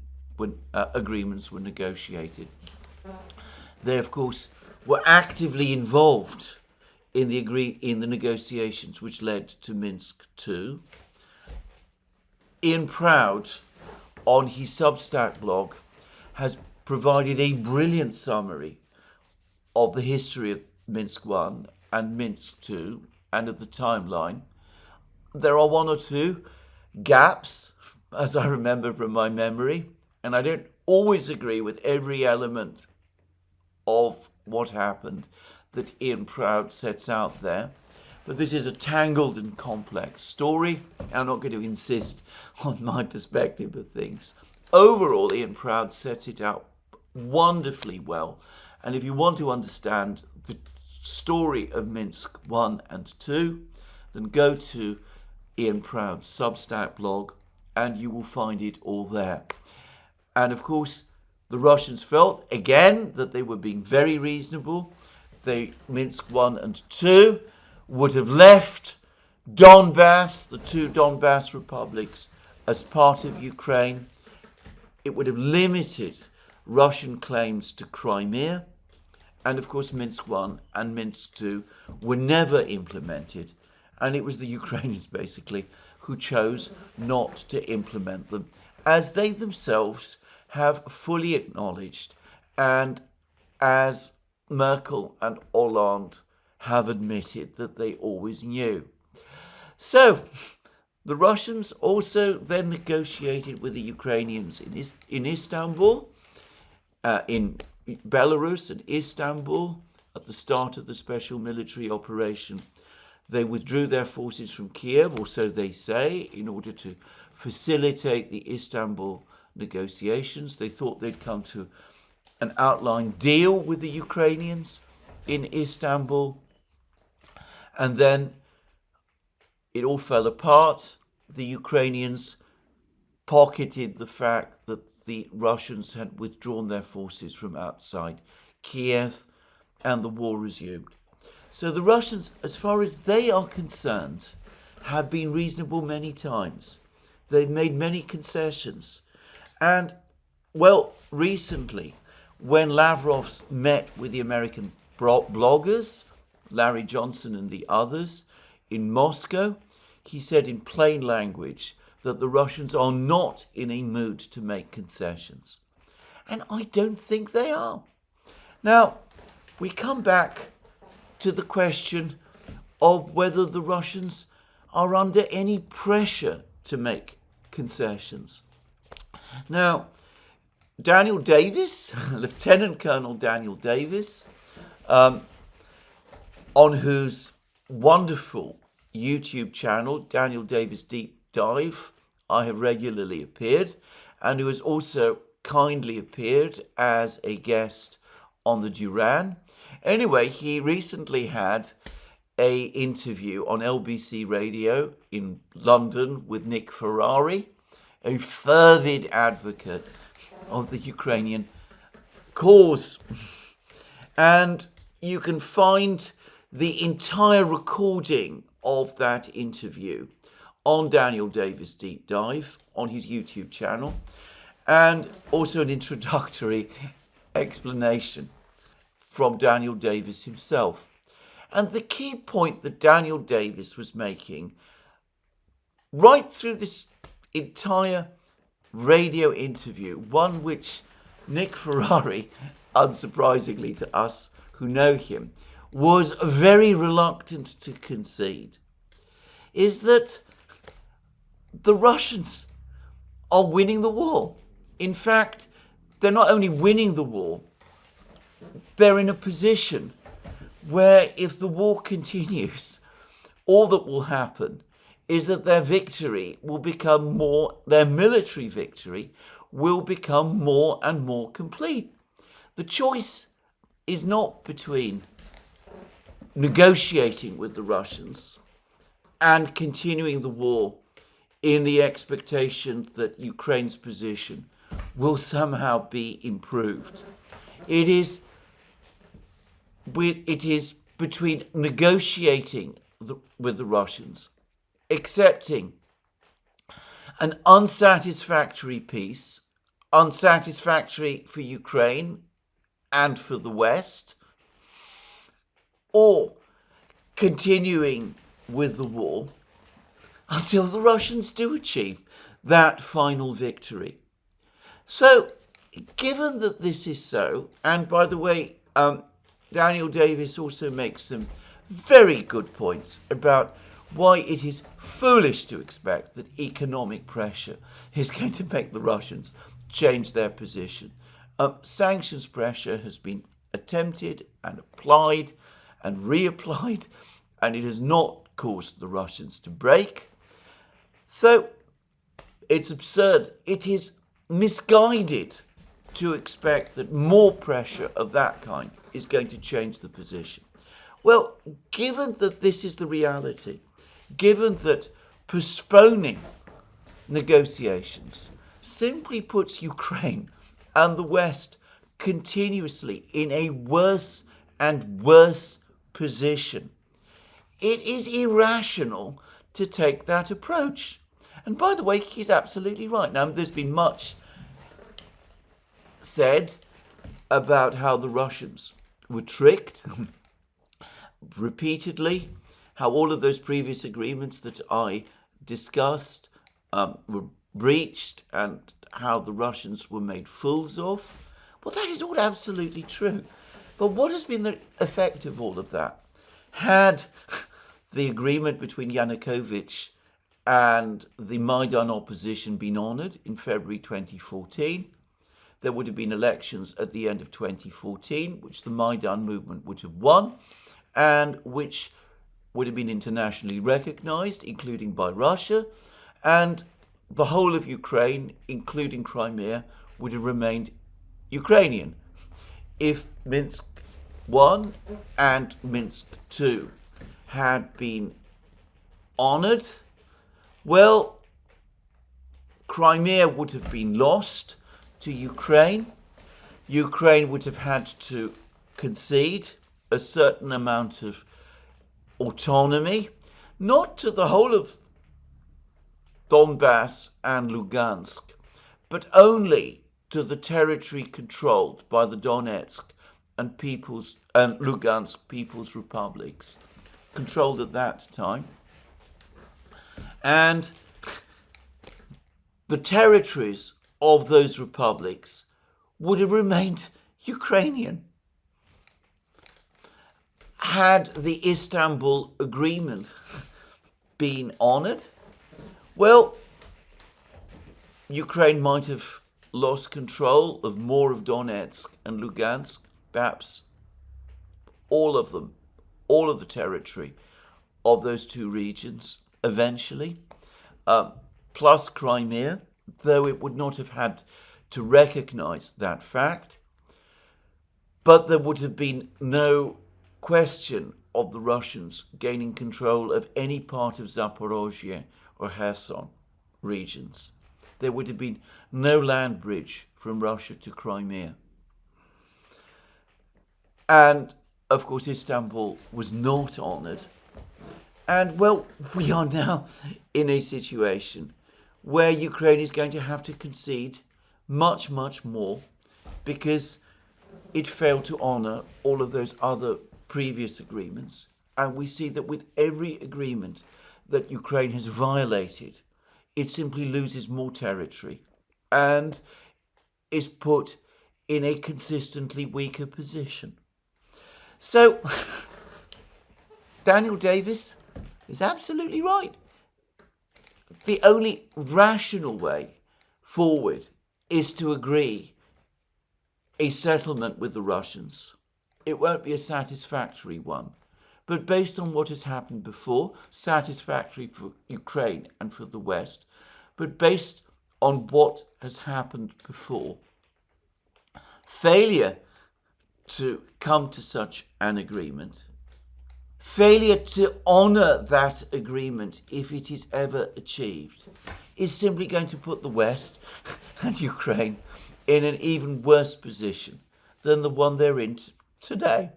agreements were negotiated. They, of course, were actively involved in the negotiations which led to Minsk II. Ian Proud, on his Substack blog, has provided a brilliant summary of the history of Minsk I and Minsk II and of the timeline. There are one or two gaps, as I remember from my memory, and I don't always agree with every element of what happened that Ian Proud sets out there. But this is a tangled and complex story, and I'm not going to insist on my perspective of things. Overall, Ian Proud sets it out wonderfully well, and if you want to understand the story of Minsk I and II, then go to Ian Proud's Substack blog and you will find it all there. And of course, the Russians felt, again, that they were being very reasonable. Minsk I and II would have left Donbass, the two Donbass republics, as part of Ukraine. It would have limited Russian claims to Crimea. And of course, Minsk I and Minsk II were never implemented. And it was the Ukrainians, basically, who chose not to implement them, as they themselves have fully acknowledged, and as Merkel and Hollande have admitted that they always knew. So, the Russians also then negotiated with the Ukrainians in Istanbul, in Belarus and Istanbul, at the start of the special military operation. They withdrew their forces from Kiev, or so they say, in order to facilitate the Istanbul negotiations. They thought they'd come to an outline deal with the Ukrainians in Istanbul. And then it all fell apart. The Ukrainians pocketed the fact that the Russians had withdrawn their forces from outside Kiev, and the war resumed. So the Russians, as far as they are concerned, have been reasonable many times. They've made many concessions. And, well, recently, when Lavrov met with the American bloggers, Larry Johnson and the others, in Moscow, he said in plain language that the Russians are not in a mood to make concessions. And I don't think they are. Now, we come back to the question of whether the Russians are under any pressure to make concessions. Now, Daniel Davis, Lieutenant Colonel Daniel Davis, on whose wonderful YouTube channel, Daniel Davis Deep Dive, I have regularly appeared, and who has also kindly appeared as a guest on the Duran. Anyway, he recently had an interview on LBC Radio in London with Nick Ferrari, a fervid advocate of the Ukrainian cause. And you can find the entire recording of that interview on Daniel Davis Deep Dive on his YouTube channel, and also an introductory explanation from Daniel Davis himself. And the key point that Daniel Davis was making right through this entire radio interview, one which Nick Ferrari, unsurprisingly to us who know him, was very reluctant to concede, is that the Russians are winning the war. In fact, they're not only winning the war, they're in a position where if the war continues, all that will happen is that their victory will become more, their military victory will become more and more complete. The choice is not between negotiating with the Russians and continuing the war in the expectation that Ukraine's position will somehow be improved. It is between negotiating with the Russians, accepting an unsatisfactory peace, unsatisfactory for Ukraine and for the West, or continuing with the war until the Russians do achieve that final victory. So, given that this is so, and by the way, Daniel Davis also makes some very good points about why it is foolish to expect that economic pressure is going to make the Russians change their position. Sanctions pressure has been attempted and applied and reapplied, and it has not caused the Russians to break. So it's absurd. It is misguided to expect that more pressure of that kind is going to change the position. Well, given that this is the reality, given that postponing negotiations simply puts Ukraine and the West continuously in a worse and worse position, it is irrational to take that approach. And by the way, he's absolutely right. Now, there's been much said about how the Russians were tricked repeatedly, how all of those previous agreements that I discussed were breached, and how the Russians were made fools of. Well, that is all absolutely true. But what has been the effect of all of that? Had the agreement between Yanukovych and the Maidan opposition been honoured in February 2014, there would have been elections at the end of 2014, which the Maidan movement would have won, and which would have been internationally recognised, including by Russia, and the whole of Ukraine, including Crimea, would have remained Ukrainian. If Minsk I and Minsk II had been honoured, well, Crimea would have been lost to Ukraine. Ukraine would have had to concede a certain amount of autonomy, not to the whole of Donbass and Lugansk, but only to the territory controlled by the Donetsk and Lugansk People's Republics, controlled at that time. And the territories of those republics would have remained Ukrainian. Had the Istanbul Agreement been honoured, well, Ukraine might have lost control of more of Donetsk and Lugansk, perhaps all of them, all of the territory of those two regions eventually, plus Crimea, though it would not have had to recognise that fact. But there would have been no question of the Russians gaining control of any part of Zaporozhye or Kherson regions. There would have been no land bridge from Russia to Crimea. And, of course, Istanbul was not honoured. And, well, we are now in a situation where Ukraine is going to have to concede much, much more because it failed to honour all of those other previous agreements. And we see that with every agreement that Ukraine has violated, it simply loses more territory and is put in a consistently weaker position. So, Daniel Davis is absolutely right. The only rational way forward is to agree a settlement with the Russians. It won't be a satisfactory one, but based on what has happened before, satisfactory for Ukraine and for the West, but based on what has happened before, failure to come to such an agreement, failure to honour that agreement if it is ever achieved, is simply going to put the West and Ukraine in an even worse position than the one they're in today.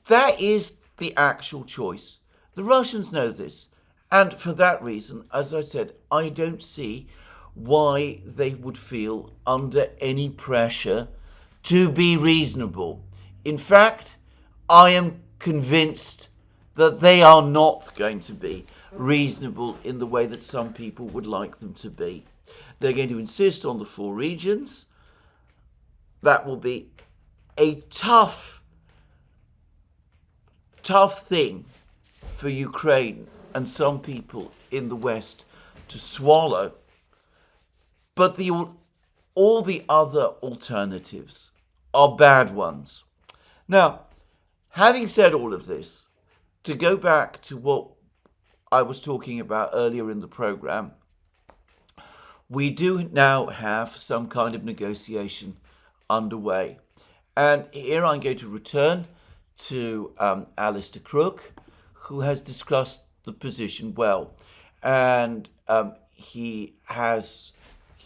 That is the actual choice. The Russians know this, and for that reason, as I said, I don't see why they would feel under any pressure to be reasonable. In fact, I am convinced that they are not going to be reasonable in the way that some people would like them to be. They're going to insist on the 4 regions. That will be a tough thing for Ukraine and some people in the West to swallow. But all the other alternatives are bad ones. Now, having said all of this, to go back to what I was talking about earlier in the program, we do now have some kind of negotiation underway. And here I'm going to return to Alistair Crook, who has discussed the position well. And he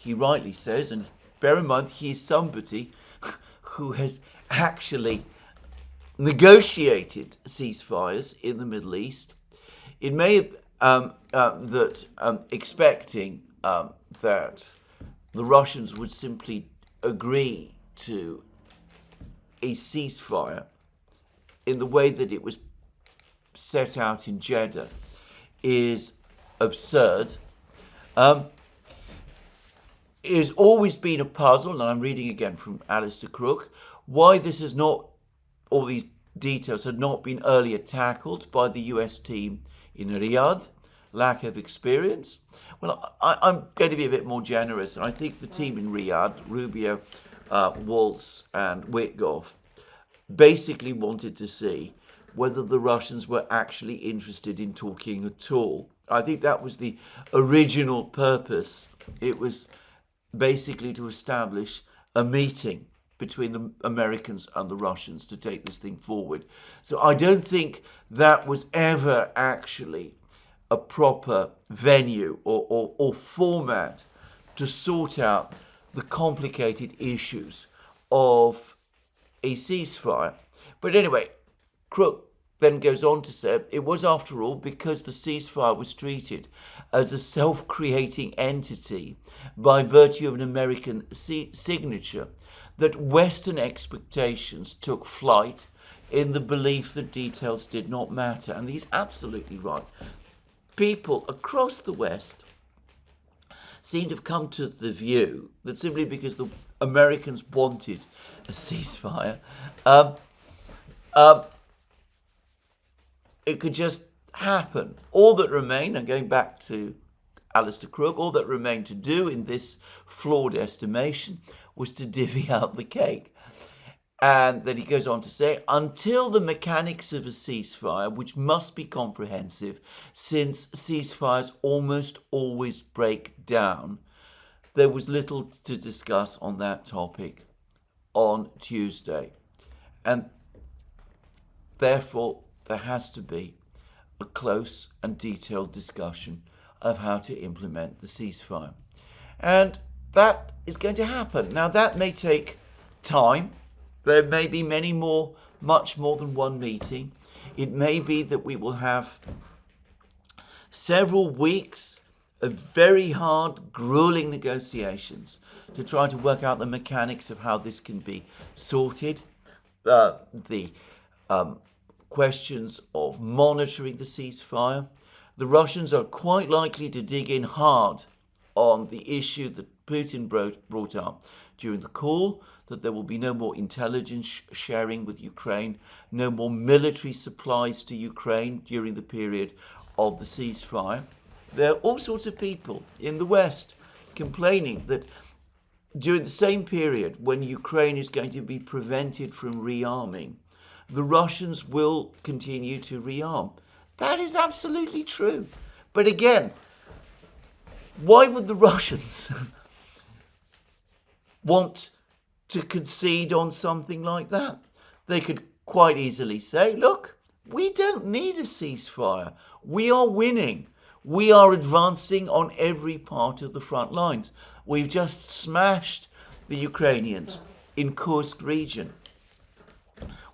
rightly says, and bear in mind, he is somebody who has actually negotiated ceasefires in the Middle East. It may expecting that the Russians would simply agree to a ceasefire in the way that it was set out in Jeddah is absurd. It has always been a puzzle, and I'm reading again from Alistair Crook, why this has not, all these details had not been earlier tackled by the US team in Riyadh. Lack of experience. Well, I'm going to be a bit more generous. I think the team in Riyadh, Rubio, Waltz and Witkoff, basically wanted to see whether the Russians were actually interested in talking at all. I think that was the original purpose. It was basically to establish a meeting between the Americans and the Russians to take this thing forward. So I don't think that was ever actually a proper venue or format to sort out the complicated issues of a ceasefire. But anyway, Crook then goes on to say it was, after all, because the ceasefire was treated as a self-creating entity by virtue of an American signature that Western expectations took flight in the belief that details did not matter. And he's absolutely right. People across the West seem to have come to the view that simply because the Americans wanted a ceasefire, it could just happen. All that remained, and going back to Alistair Crooke, all that remained to do in this flawed estimation was to divvy out the cake. And then he goes on to say, until the mechanics of a ceasefire, which must be comprehensive, since ceasefires almost always break down, there was little to discuss on that topic on Tuesday. And therefore, there has to be a close and detailed discussion of how to implement the ceasefire. And that is going to happen. Now, that may take time. There may be much more than one meeting. It may be that we will have several weeks of very hard, grueling negotiations to try to work out the mechanics of how this can be sorted. The questions of monitoring the ceasefire. The Russians are quite likely to dig in hard on the issue that Putin brought up during the call, that there will be no more intelligence sharing with Ukraine, no more military supplies to Ukraine during the period of the ceasefire. There are all sorts of people in the West complaining that during the same period when Ukraine is going to be prevented from rearming, the Russians will continue to rearm. That is absolutely true. But again, why would the Russians want to concede on something like that? They could quite easily say, look, we don't need a ceasefire. We are winning. We are advancing on every part of the front lines. We've just smashed the Ukrainians in Kursk region.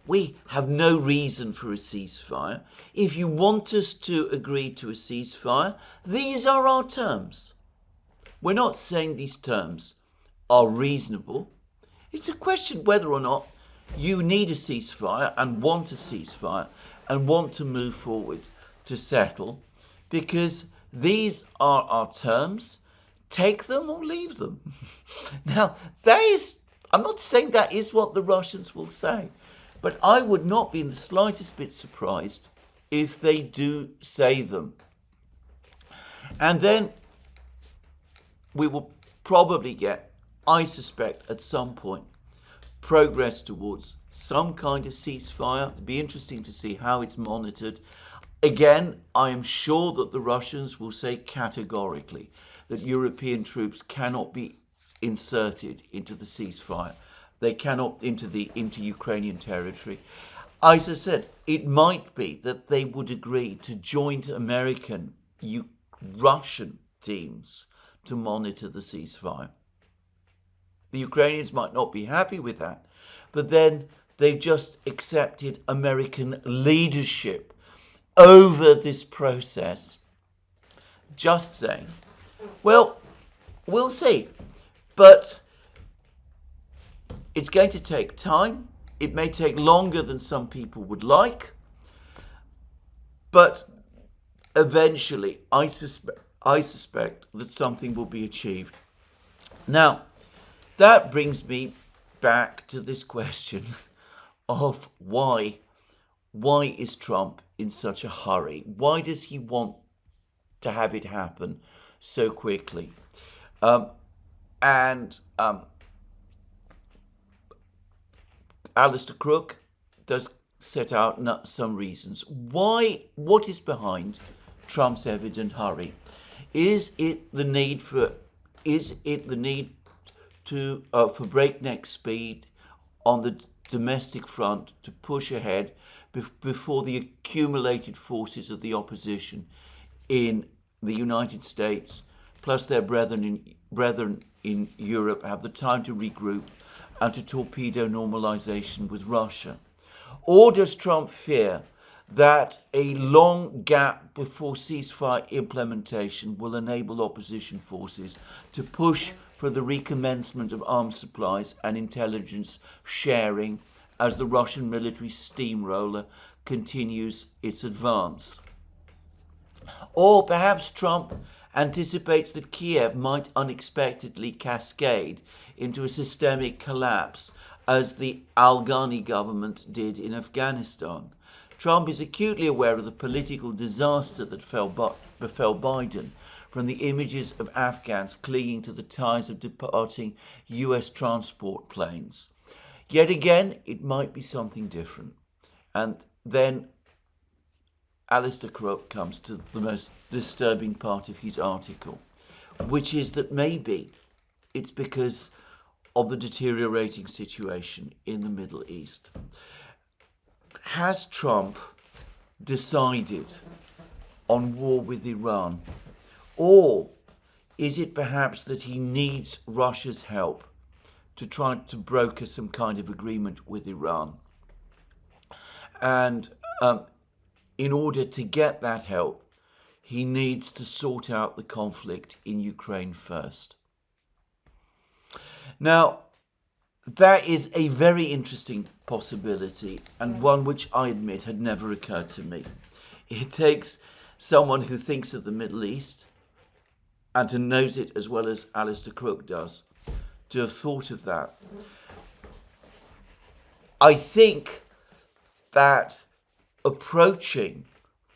We have no reason for a ceasefire. If you want us to agree to a ceasefire, these are our terms. We're not saying these terms are reasonable. It's a question whether or not you need a ceasefire and want a ceasefire and want to move forward to settle, because these are our terms. Take them or leave them. Now, I'm not saying that is what the Russians will say, but I would not be in the slightest bit surprised if they do say them. And then we will probably get, I suspect, at some point, progress towards some kind of ceasefire. It'd be interesting to see how it's monitored. Again, I am sure that the Russians will say categorically that European troops cannot be inserted into the ceasefire. They cannot into Ukrainian territory. As I said, it might be that they would agree to joint American, Russian teams to monitor the ceasefire. The Ukrainians might not be happy with that, but then they've just accepted American leadership over this process. Just saying, well, we'll see. But it's going to take time. It may take longer than some people would like. But eventually, I suspect that something will be achieved. Now, that brings me back to this question of why is Trump in such a hurry? Why does he want to have it happen so quickly? Alistair Crooke does set out some reasons. What is behind Trump's evident hurry? Is it the need for breakneck speed on the domestic front to push ahead before the accumulated forces of the opposition in the United States, plus their brethren in Europe, have the time to regroup and to torpedo normalization with Russia? Or does Trump fear that a long gap before ceasefire implementation will enable opposition forces to push for the recommencement of arms supplies and intelligence sharing as the Russian military steamroller continues its advance. Or perhaps Trump anticipates that Kiev might unexpectedly cascade into a systemic collapse as the Al-Ghani government did in Afghanistan. Trump is acutely aware of the political disaster that befell Biden from the images of Afghans clinging to the ties of departing US transport planes. Yet again, it might be something different. And then Alistair Crook comes to the most disturbing part of his article, which is that maybe it's because of the deteriorating situation in the Middle East. Has Trump decided on war with Iran? Or is it perhaps that he needs Russia's help to try to broker some kind of agreement with Iran? And in order to get that help, he needs to sort out the conflict in Ukraine first. Now, that is a very interesting possibility, and one which I admit had never occurred to me. It takes someone who thinks of the Middle East and who knows it as well as Alistair Crook does to have thought of that. I think that approaching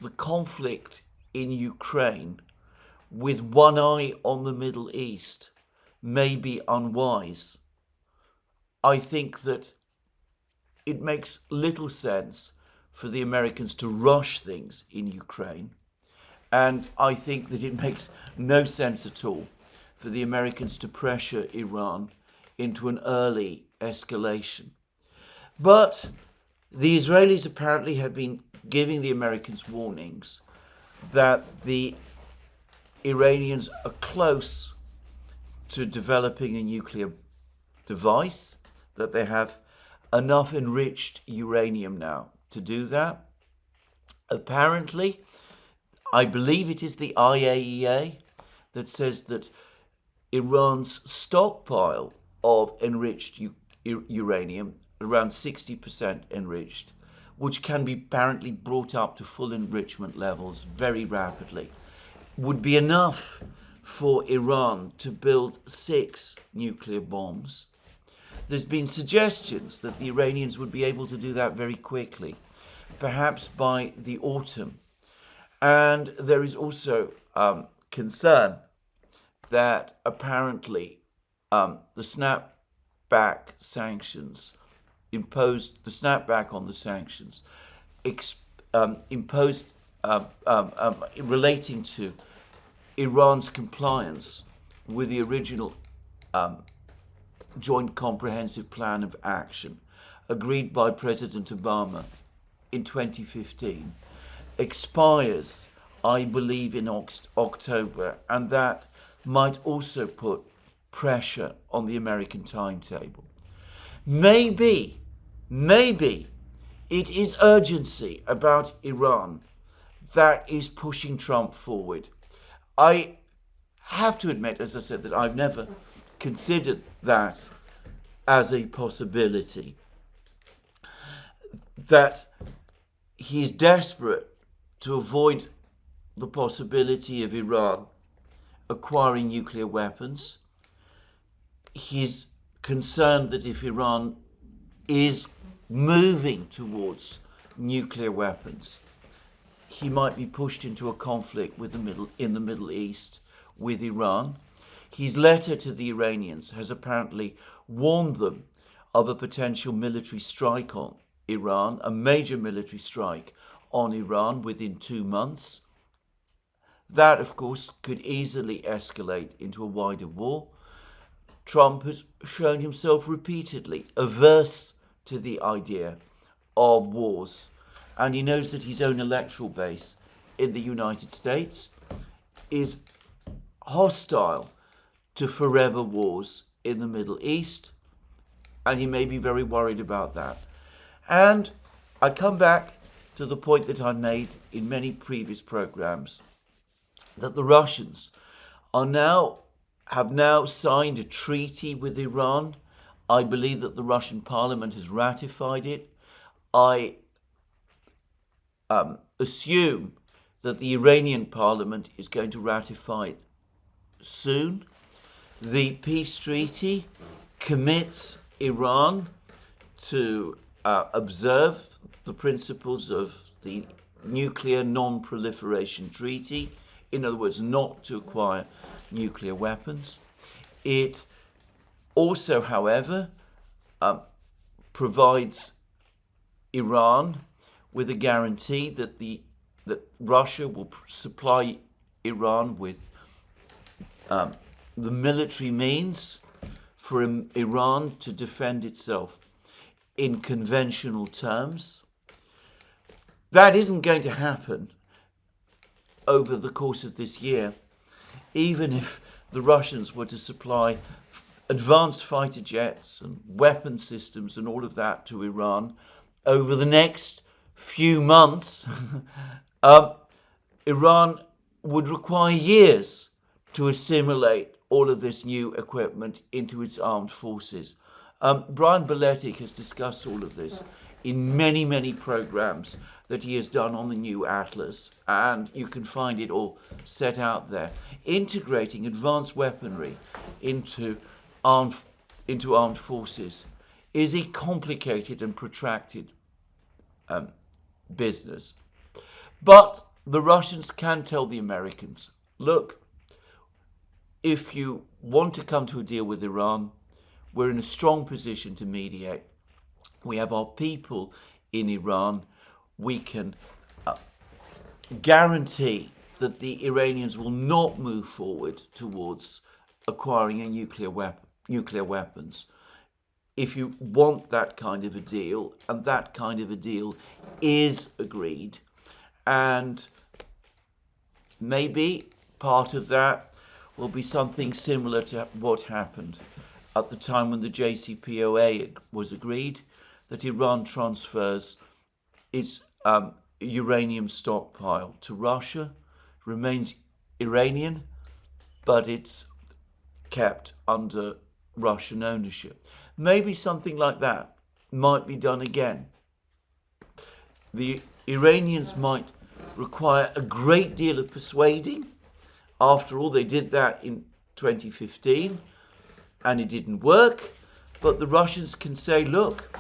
the conflict in Ukraine with one eye on the Middle East may be unwise. I think that it makes little sense for the Americans to rush things in Ukraine, and I think that it makes no sense at all for the Americans to pressure Iran into an early escalation. But the Israelis apparently have been giving the Americans warnings that the Iranians are close to developing a nuclear device, that they have enough enriched uranium now to do that. Apparently, I believe it is the IAEA that says that Iran's stockpile of enriched uranium, around 60% enriched, which can be apparently brought up to full enrichment levels very rapidly, would be enough for Iran to build 6 nuclear bombs. There's been suggestions that the Iranians would be able to do that very quickly, perhaps by the autumn. And there is also concern that apparently the snapback sanctions imposed, the snapback on the sanctions imposed relating to Iran's compliance with the original Joint Comprehensive Plan of Action agreed by President Obama in 2015 expires, I believe, in October, and that might also put pressure on the American timetable. Maybe it is urgency about Iran that is pushing Trump forward. I have to admit, as I said, that I've never considered that as a possibility, that he is desperate to avoid the possibility of Iran acquiring nuclear weapons. He's concerned that if Iran is moving towards nuclear weapons, he might be pushed into a conflict in the Middle East with Iran. His letter to the Iranians has apparently warned them of a potential military strike on Iran, a major military strike on Iran within 2 months. That, of course, could easily escalate into a wider war. Trump has shown himself repeatedly averse to the idea of wars, and he knows that his own electoral base in the United States is hostile to forever wars in the Middle East, and he may be very worried about that. And I come back to the point that I made in many previous programs, that the Russians have now signed a treaty with Iran. I believe that the Russian parliament has ratified it. I assume that the Iranian parliament is going to ratify it soon. The peace treaty commits Iran to observe the principles of the Nuclear Non-Proliferation Treaty, in other words, not to acquire nuclear weapons. It also, however, provides Iran with a guarantee that Russia will supply Iran with the military means for Iran to defend itself in conventional terms. That isn't going to happen over the course of this year, even if the Russians were to supply advanced fighter jets and weapon systems and all of that to Iran over the next few months. Iran would require years to assimilate all of this new equipment into its armed forces. Brian Beletic has discussed all of this in many, many programs that he has done on the new Atlas, and you can find it all set out there. Integrating advanced weaponry into armed forces is a complicated and protracted business. But the Russians can tell the Americans, look, if you want to come to a deal with Iran, we're in a strong position to mediate. We have our people in Iran. We can guarantee that the Iranians will not move forward towards acquiring a nuclear weapons. If you want that kind of a deal, and that kind of a deal is agreed, and maybe part of that will be something similar to what happened at the time when the JCPOA was agreed, that Iran transfers its uranium stockpile to Russia, remains Iranian, but it's kept under Russian ownership. Maybe something like that might be done again. The Iranians might require a great deal of persuading. After all, they did that in 2015 and it didn't work. But the Russians can say, look,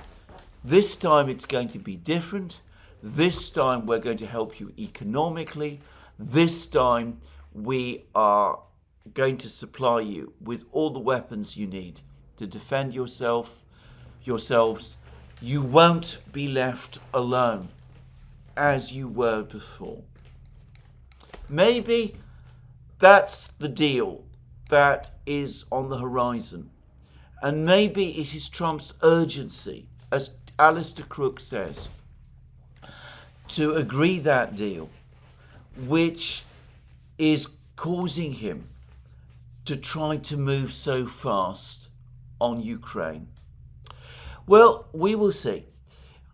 this time it's going to be different. This time we're going to help you economically. This time we are going to supply you with all the weapons you need to defend yourselves. You won't be left alone as you were before. Maybe that's the deal that is on the horizon. And maybe it is Trump's urgency, as Alistair Crook says, to agree that deal, which is causing him to try to move so fast on Ukraine. Well, we will see.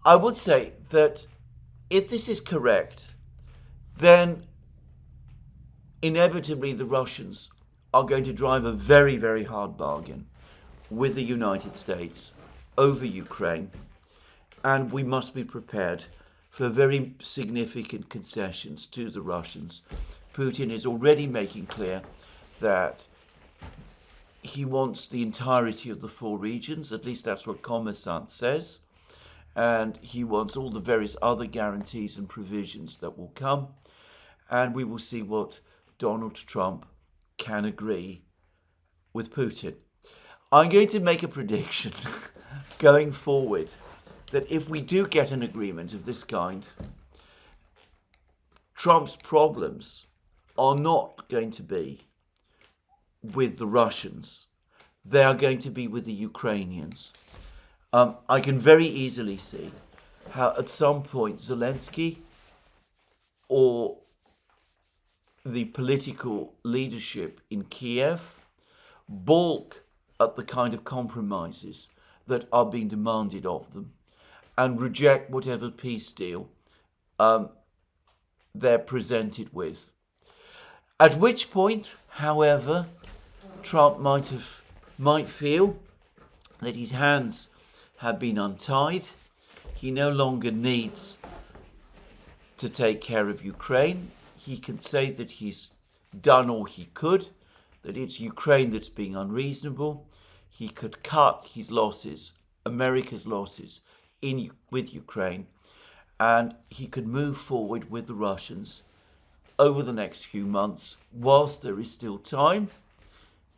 I would say that if this is correct, then inevitably the Russians are going to drive a very, very hard bargain with the United States over Ukraine, and we must be prepared for very significant concessions to the Russians. Putin is already making clear that he wants the entirety of the 4 regions, at least that's what Commissant says, and he wants all the various other guarantees and provisions that will come, and we will see what Donald Trump can agree with Putin. I'm going to make a prediction going forward that if we do get an agreement of this kind, Trump's problems are not going to be with the Russians. They are going to be with the Ukrainians. I can very easily see how at some point Zelensky or the political leadership in Kiev balk at the kind of compromises that are being demanded of them and reject whatever peace deal they're presented with. At which point, however, Trump might feel that his hands have been untied. He no longer needs to take care of Ukraine. He can say that he's done all he could, that it's Ukraine that's being unreasonable. He could cut his losses, America's losses, with Ukraine, and he could move forward with the Russians over the next few months, whilst there is still time,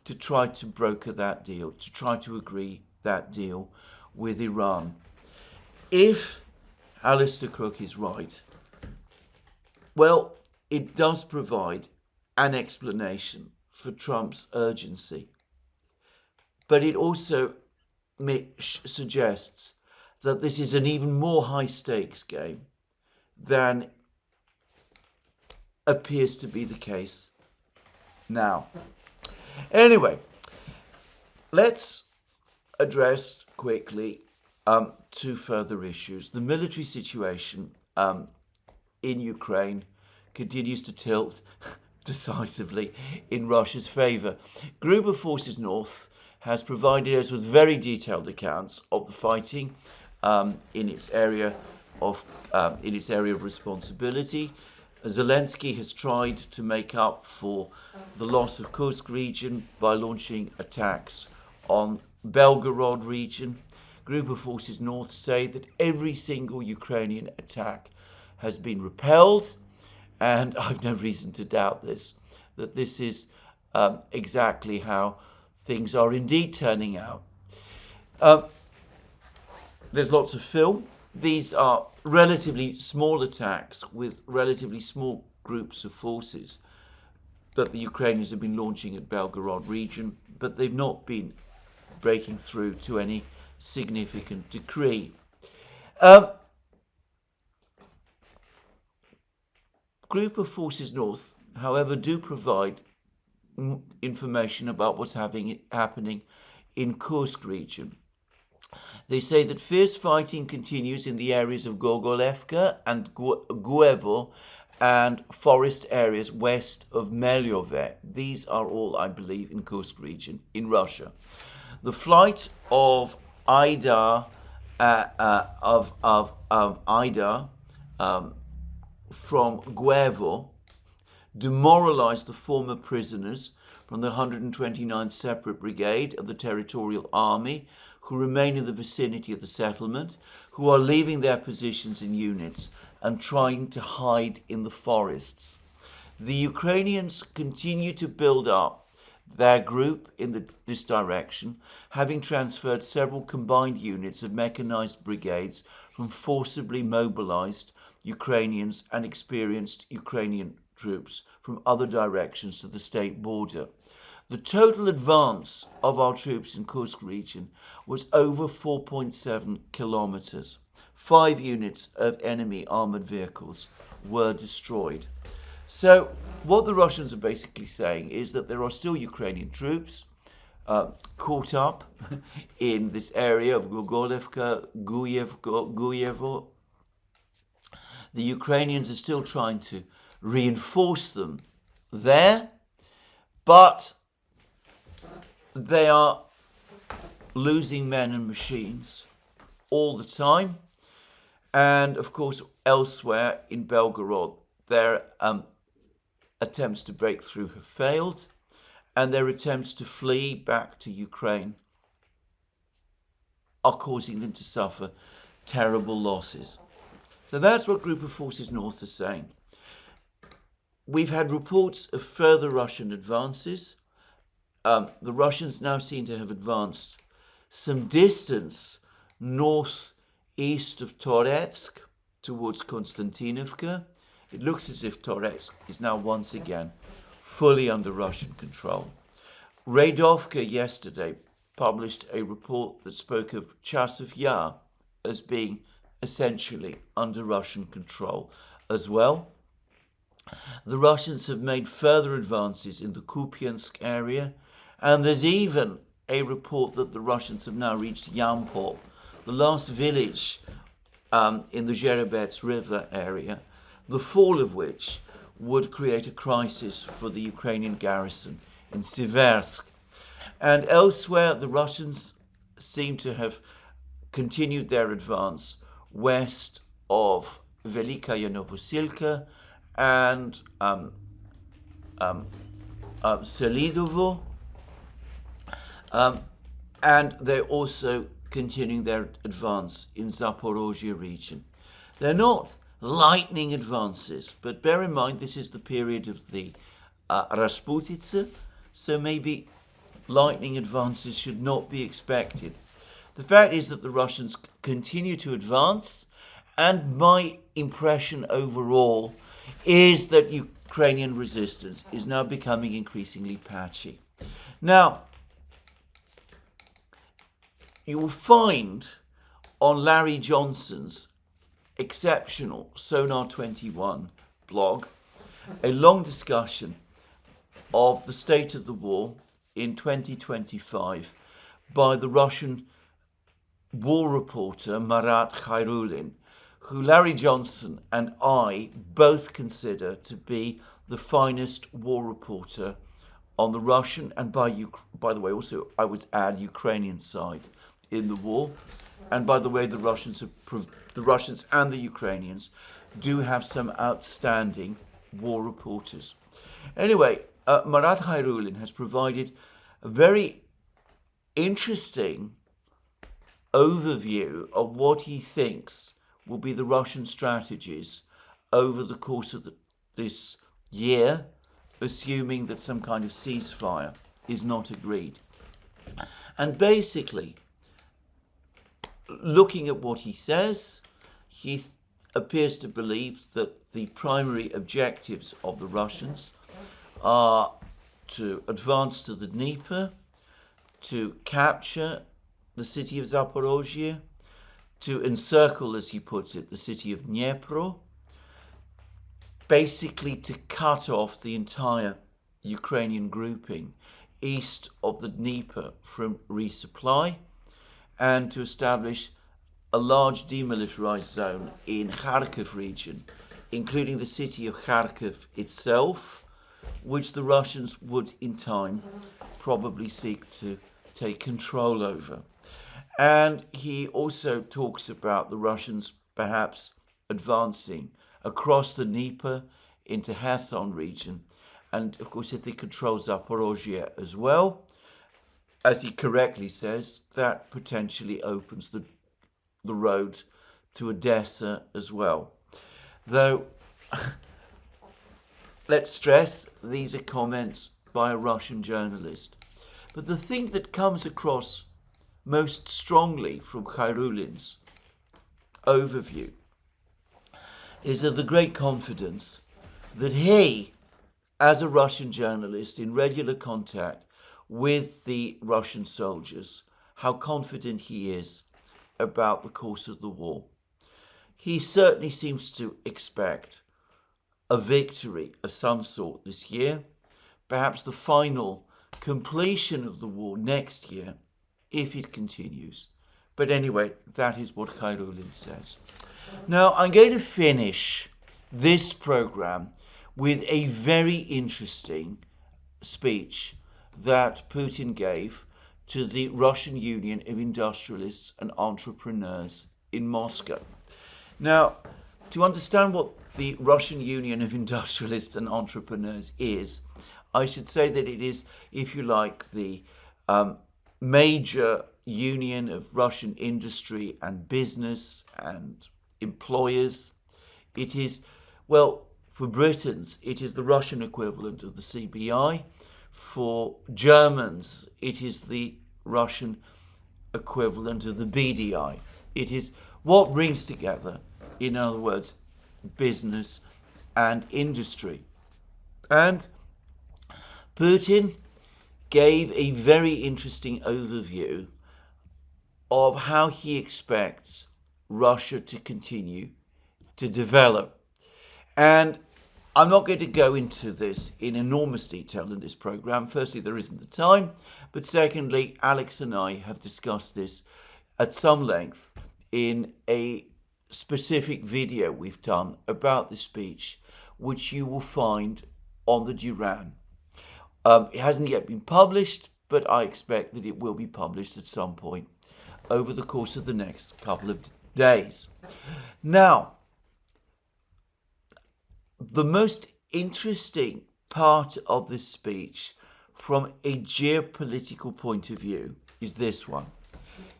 to try to broker that deal, to try to agree that deal with Iran. If Alistair Crook is right, well, it does provide an explanation for Trump's urgency. But it also suggests that this is an even more high-stakes game than appears to be the case now. Anyway, let's address quickly two further issues. The military situation in Ukraine continues to tilt decisively in Russia's favour. Group of Forces North has provided us with very detailed accounts of the fighting in its area of responsibility. Zelensky has tried to make up for the loss of Kursk region by launching attacks on Belgorod region. Group of Forces North say that every single Ukrainian attack has been repelled, and I've no reason to doubt this, that this is exactly how things are indeed turning out. There's lots of film. These are relatively small attacks with relatively small groups of forces that the Ukrainians have been launching at Belgorod region, but they've not been breaking through to any significant degree. Group of Forces North, however, do provide information about what's happening in Kursk region. They say that fierce fighting continues in the areas of Gogolevka and Guevo and forest areas west of Melyove. These are all, I believe, in Kursk region in Russia. The flight of Ida from Guevo demoralized the former prisoners from the 129th Separate Brigade of the Territorial Army, who remain in the vicinity of the settlement, who are leaving their positions in units and trying to hide in the forests. The Ukrainians continue to build up their group in this direction, having transferred several combined units of mechanized brigades from forcibly mobilized Ukrainians and experienced Ukrainian troops from other directions to the state border. The total advance of our troops in Kursk region was over 4.7 kilometers. 5 units of enemy armored vehicles were destroyed. So what the Russians are basically saying is that there are still Ukrainian troops caught up in this area of Gogolevka, Guyevo. The Ukrainians are still trying to reinforce them there, but they are losing men and machines all the time. And of course, elsewhere in Belgorod, their attempts to break through have failed, and their attempts to flee back to Ukraine are causing them to suffer terrible losses. So that's what Group of Forces North is saying. We've had reports of further Russian advances. The Russians now seem to have advanced some distance northeast of Toretsk towards Konstantinovka. It looks as if Toretsk is now once again fully under Russian control. Radovka yesterday published a report that spoke of Chasov Yar as being essentially under Russian control as well. The Russians have made further advances in the Kupiansk area, and there's even a report that the Russians have now reached Yampol, the last village in the Zherebets River area, the fall of which would create a crisis for the Ukrainian garrison in Siversk. And elsewhere, the Russians seem to have continued their advance west of Velikaya Novosilka and Selidovo, and they're also continuing their advance in Zaporozhye region. They're not lightning advances, but bear in mind this is the period of the Rasputitsa, so maybe lightning advances should not be expected. The fact is that the Russians continue to advance, and my impression overall is that Ukrainian resistance is now becoming increasingly patchy. Now, you will find on Larry Johnson's exceptional Sonar 21 blog a long discussion of the state of the war in 2025 by the Russian war reporter Marat Khairulin, who Larry Johnson and I both consider to be the finest war reporter on the Russian and by the way also I would add Ukrainian side in the war. And by the way, the Russians and the Ukrainians do have some outstanding war reporters. Anyway, Marat Khairulin has provided a very interesting overview of what he thinks will be the Russian strategies over the course of this year, assuming that some kind of ceasefire is not agreed. And basically, looking at what he says, he appears to believe that the primary objectives of the Russians are to advance to the Dnieper, to capture the city of Zaporozhye, to encircle, as he puts it, the city of Dnipro, basically to cut off the entire Ukrainian grouping east of the Dnieper from resupply, and to establish a large demilitarized zone in Kharkiv region, including the city of Kharkiv itself, which the Russians would in time probably seek to take control over. And he also talks about the Russians perhaps advancing across the Dnieper into Kherson region, and of course if they control Zaporozhye as well, as he correctly says, that potentially opens the road to Odessa as well. Though, let's stress, these are comments by a Russian journalist. But the thing that comes across most strongly from Khairulin's overview is of the great confidence that he, as a Russian journalist in regular contact with the Russian soldiers, how confident he is about the course of the war. He certainly seems to expect a victory of some sort this year, perhaps the final completion of the war next year, if it continues. But anyway, that is what Khairulin says. Now, I'm going to finish this program with a very interesting speech that Putin gave to the Russian Union of Industrialists and Entrepreneurs in Moscow. Now, to understand what the Russian Union of Industrialists and Entrepreneurs is, I should say that it is, if you like, the major union of Russian industry and business and employers. It is, well, for Britons, it is the Russian equivalent of the CBI. For Germans, it is the Russian equivalent of the BDI. It is what brings together, in other words, business and industry. And Putin gave a very interesting overview of how he expects Russia to continue to develop. And I'm not going to go into this in enormous detail in this program. Firstly, there isn't the time. But secondly, Alex and I have discussed this at some length in a specific video we've done about the speech, which you will find on the Duran. It hasn't yet been published, but I expect that it will be published at some point over the course of the next couple of days. Now, the most interesting part of this speech from a geopolitical point of view is this one.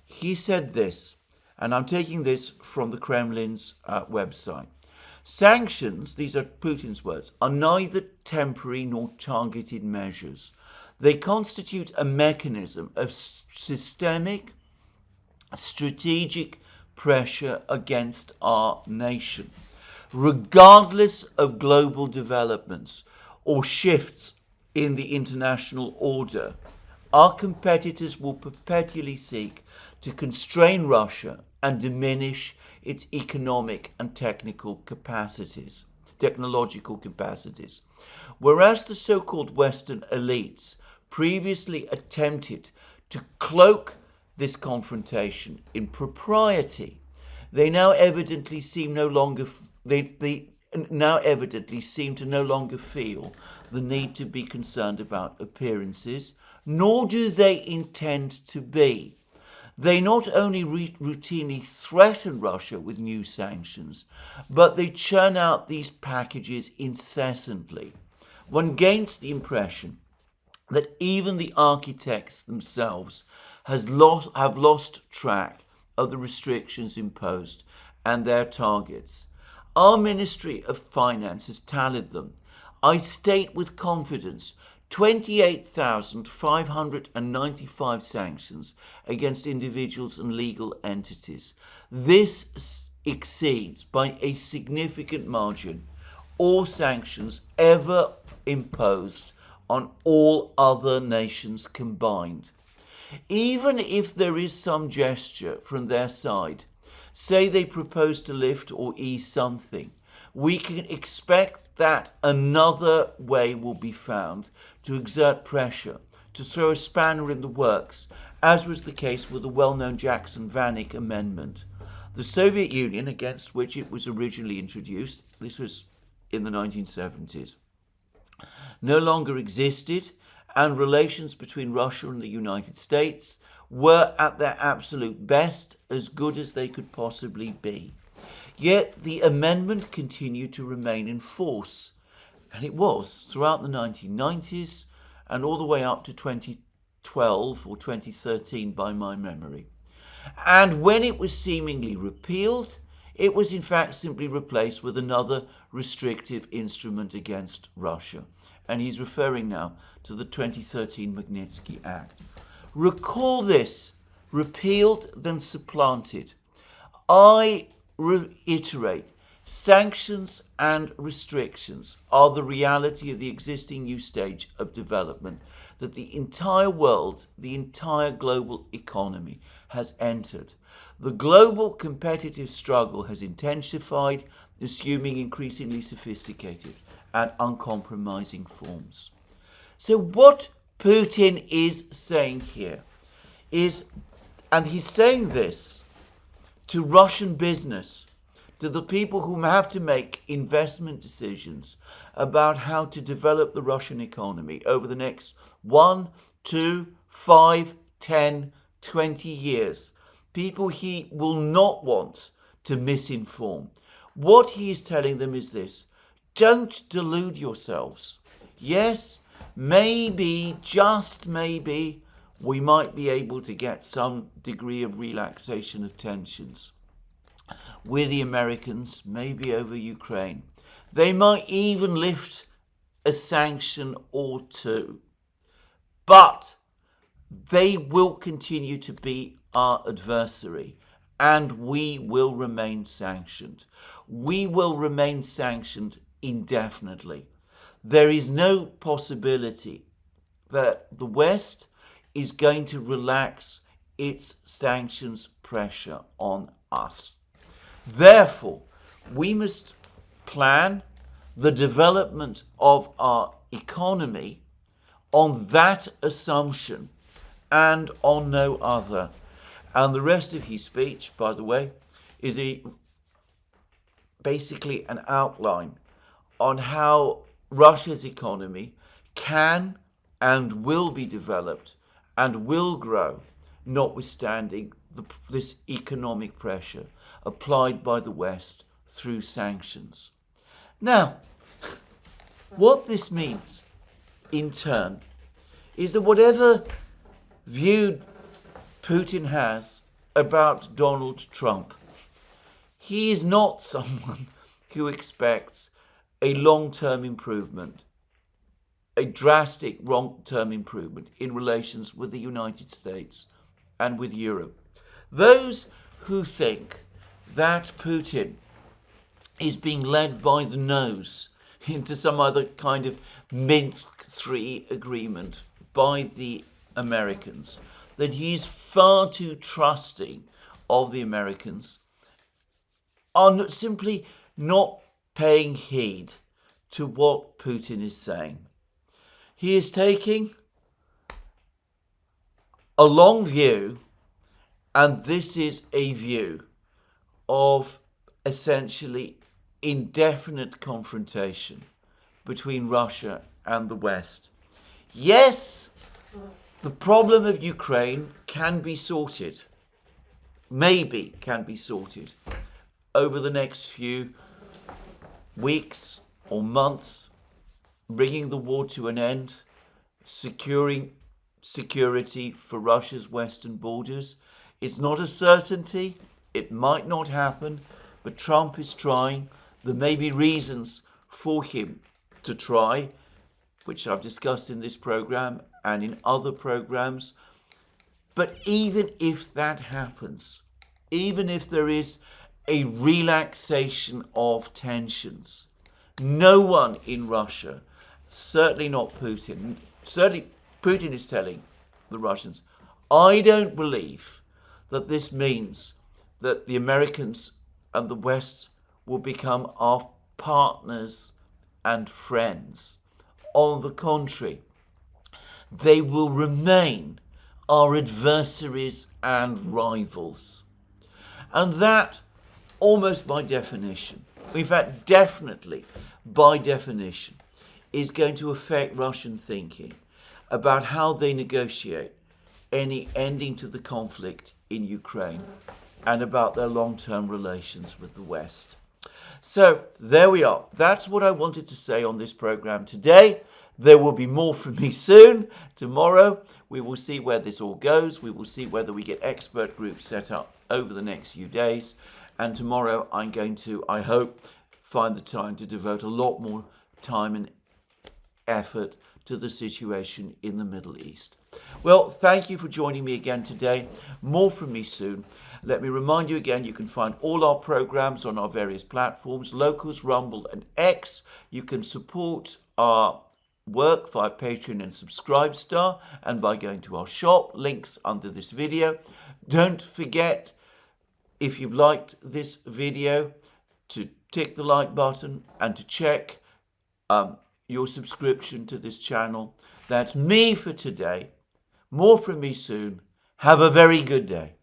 He said this, and I'm taking this from the Kremlin's website. Sanctions, these are Putin's words, are neither temporary nor targeted measures. They constitute a mechanism of systemic, strategic pressure against our nation. Regardless of global developments or shifts in the international order, our competitors will perpetually seek to constrain Russia and diminish its economic and technological capacities. Whereas the so-called Western elites previously attempted to cloak this confrontation in propriety, they now evidently seem to no longer feel the need to be concerned about appearances, nor do they intend to be. They not only routinely threaten Russia with new sanctions, but they churn out these packages incessantly. One gains the impression that even the architects themselves have lost track of the restrictions imposed and their targets. Our Ministry of Finance has tallied them. I state with confidence 28,595 sanctions against individuals and legal entities. This exceeds by a significant margin all sanctions ever imposed on all other nations combined. Even if there is some gesture from their side, say they propose to lift or ease something, we can expect that another way will be found to exert pressure, to throw a spanner in the works, as was the case with the well-known Jackson-Vanik Amendment. The Soviet Union, against which it was originally introduced, this was in the 1970s, no longer existed, and relations between Russia and the United States were at their absolute best as good as they could possibly be. Yet the amendment continued to remain in force, and it was throughout the 1990s and all the way up to 2012 or 2013 by my memory. And when it was seemingly repealed, it was in fact simply replaced with another restrictive instrument against Russia. And he's referring now to the 2013 Magnitsky Act. Recall this, repealed then supplanted. I reiterate, sanctions and restrictions are the reality of the existing new stage of development that the entire world, the entire global economy has entered. The global competitive struggle has intensified, assuming increasingly sophisticated and uncompromising forms. So what Putin is saying here is, and he's saying this to Russian business, to the people who have to make investment decisions about how to develop the Russian economy over the next 1, 2, 5, 10, 20 years. People he will not want to misinform. What he is telling them is this: don't delude yourselves. Yes, maybe, just maybe, we might be able to get some degree of relaxation of tensions with the Americans, maybe over Ukraine. They might even lift a sanction or two. But they will continue to be our adversary, and we will remain sanctioned. We will remain sanctioned indefinitely. There is no possibility that the West is going to relax its sanctions pressure on us. Therefore, we must plan the development of our economy on that assumption and on no other. And the rest of his speech, by the way, is a basically an outline on how Russia's economy can and will be developed and will grow, notwithstanding this economic pressure applied by the West through sanctions. Now, what this means in turn is that whatever view Putin has about Donald Trump, he is not someone who expects a long-term improvement, a drastic long-term improvement in relations with the United States and with Europe. Those who think that Putin is being led by the nose into some other kind of Minsk III agreement by the Americans, that he's far too trusting of the Americans, are simply not paying heed to what Putin is saying. He is taking a long view, and this is a view of essentially indefinite confrontation between Russia and the West. Yes, the problem of Ukraine can be sorted, maybe can be sorted over the next few weeks or months, bringing the war to an end, securing security for Russia's western borders. It's not a certainty. It might not happen, but Trump is trying. There may be reasons for him to try, which I've discussed in this program and in other programs. But even if that happens, even if there is a relaxation of tensions, no one in Russia, certainly not Putin, certainly Putin is telling the Russians, I don't believe that this means that the Americans and the West will become our partners and friends. On the contrary, they will remain our adversaries and rivals. And that, almost by definition, in fact, definitely by definition, is going to affect Russian thinking about how they negotiate any ending to the conflict in Ukraine and about their long-term relations with the West. So there we are. That's what I wanted to say on this program today. There will be more from me soon. Tomorrow, we will see where this all goes. We will see whether we get expert groups set up over the next few days. And tomorrow, I'm going to, I hope, find the time to devote a lot more time and effort to the situation in the Middle East. Well, thank you for joining me again today. More from me soon. Let me remind you again, you can find all our programs on our various platforms, Locals, Rumble and X. You can support our work via Patreon and Subscribestar and by going to our shop, links under this video. Don't forget, if you've liked this video, to tick the like button and to check your subscription to this channel. That's me for today. More from me soon. Have a very good day.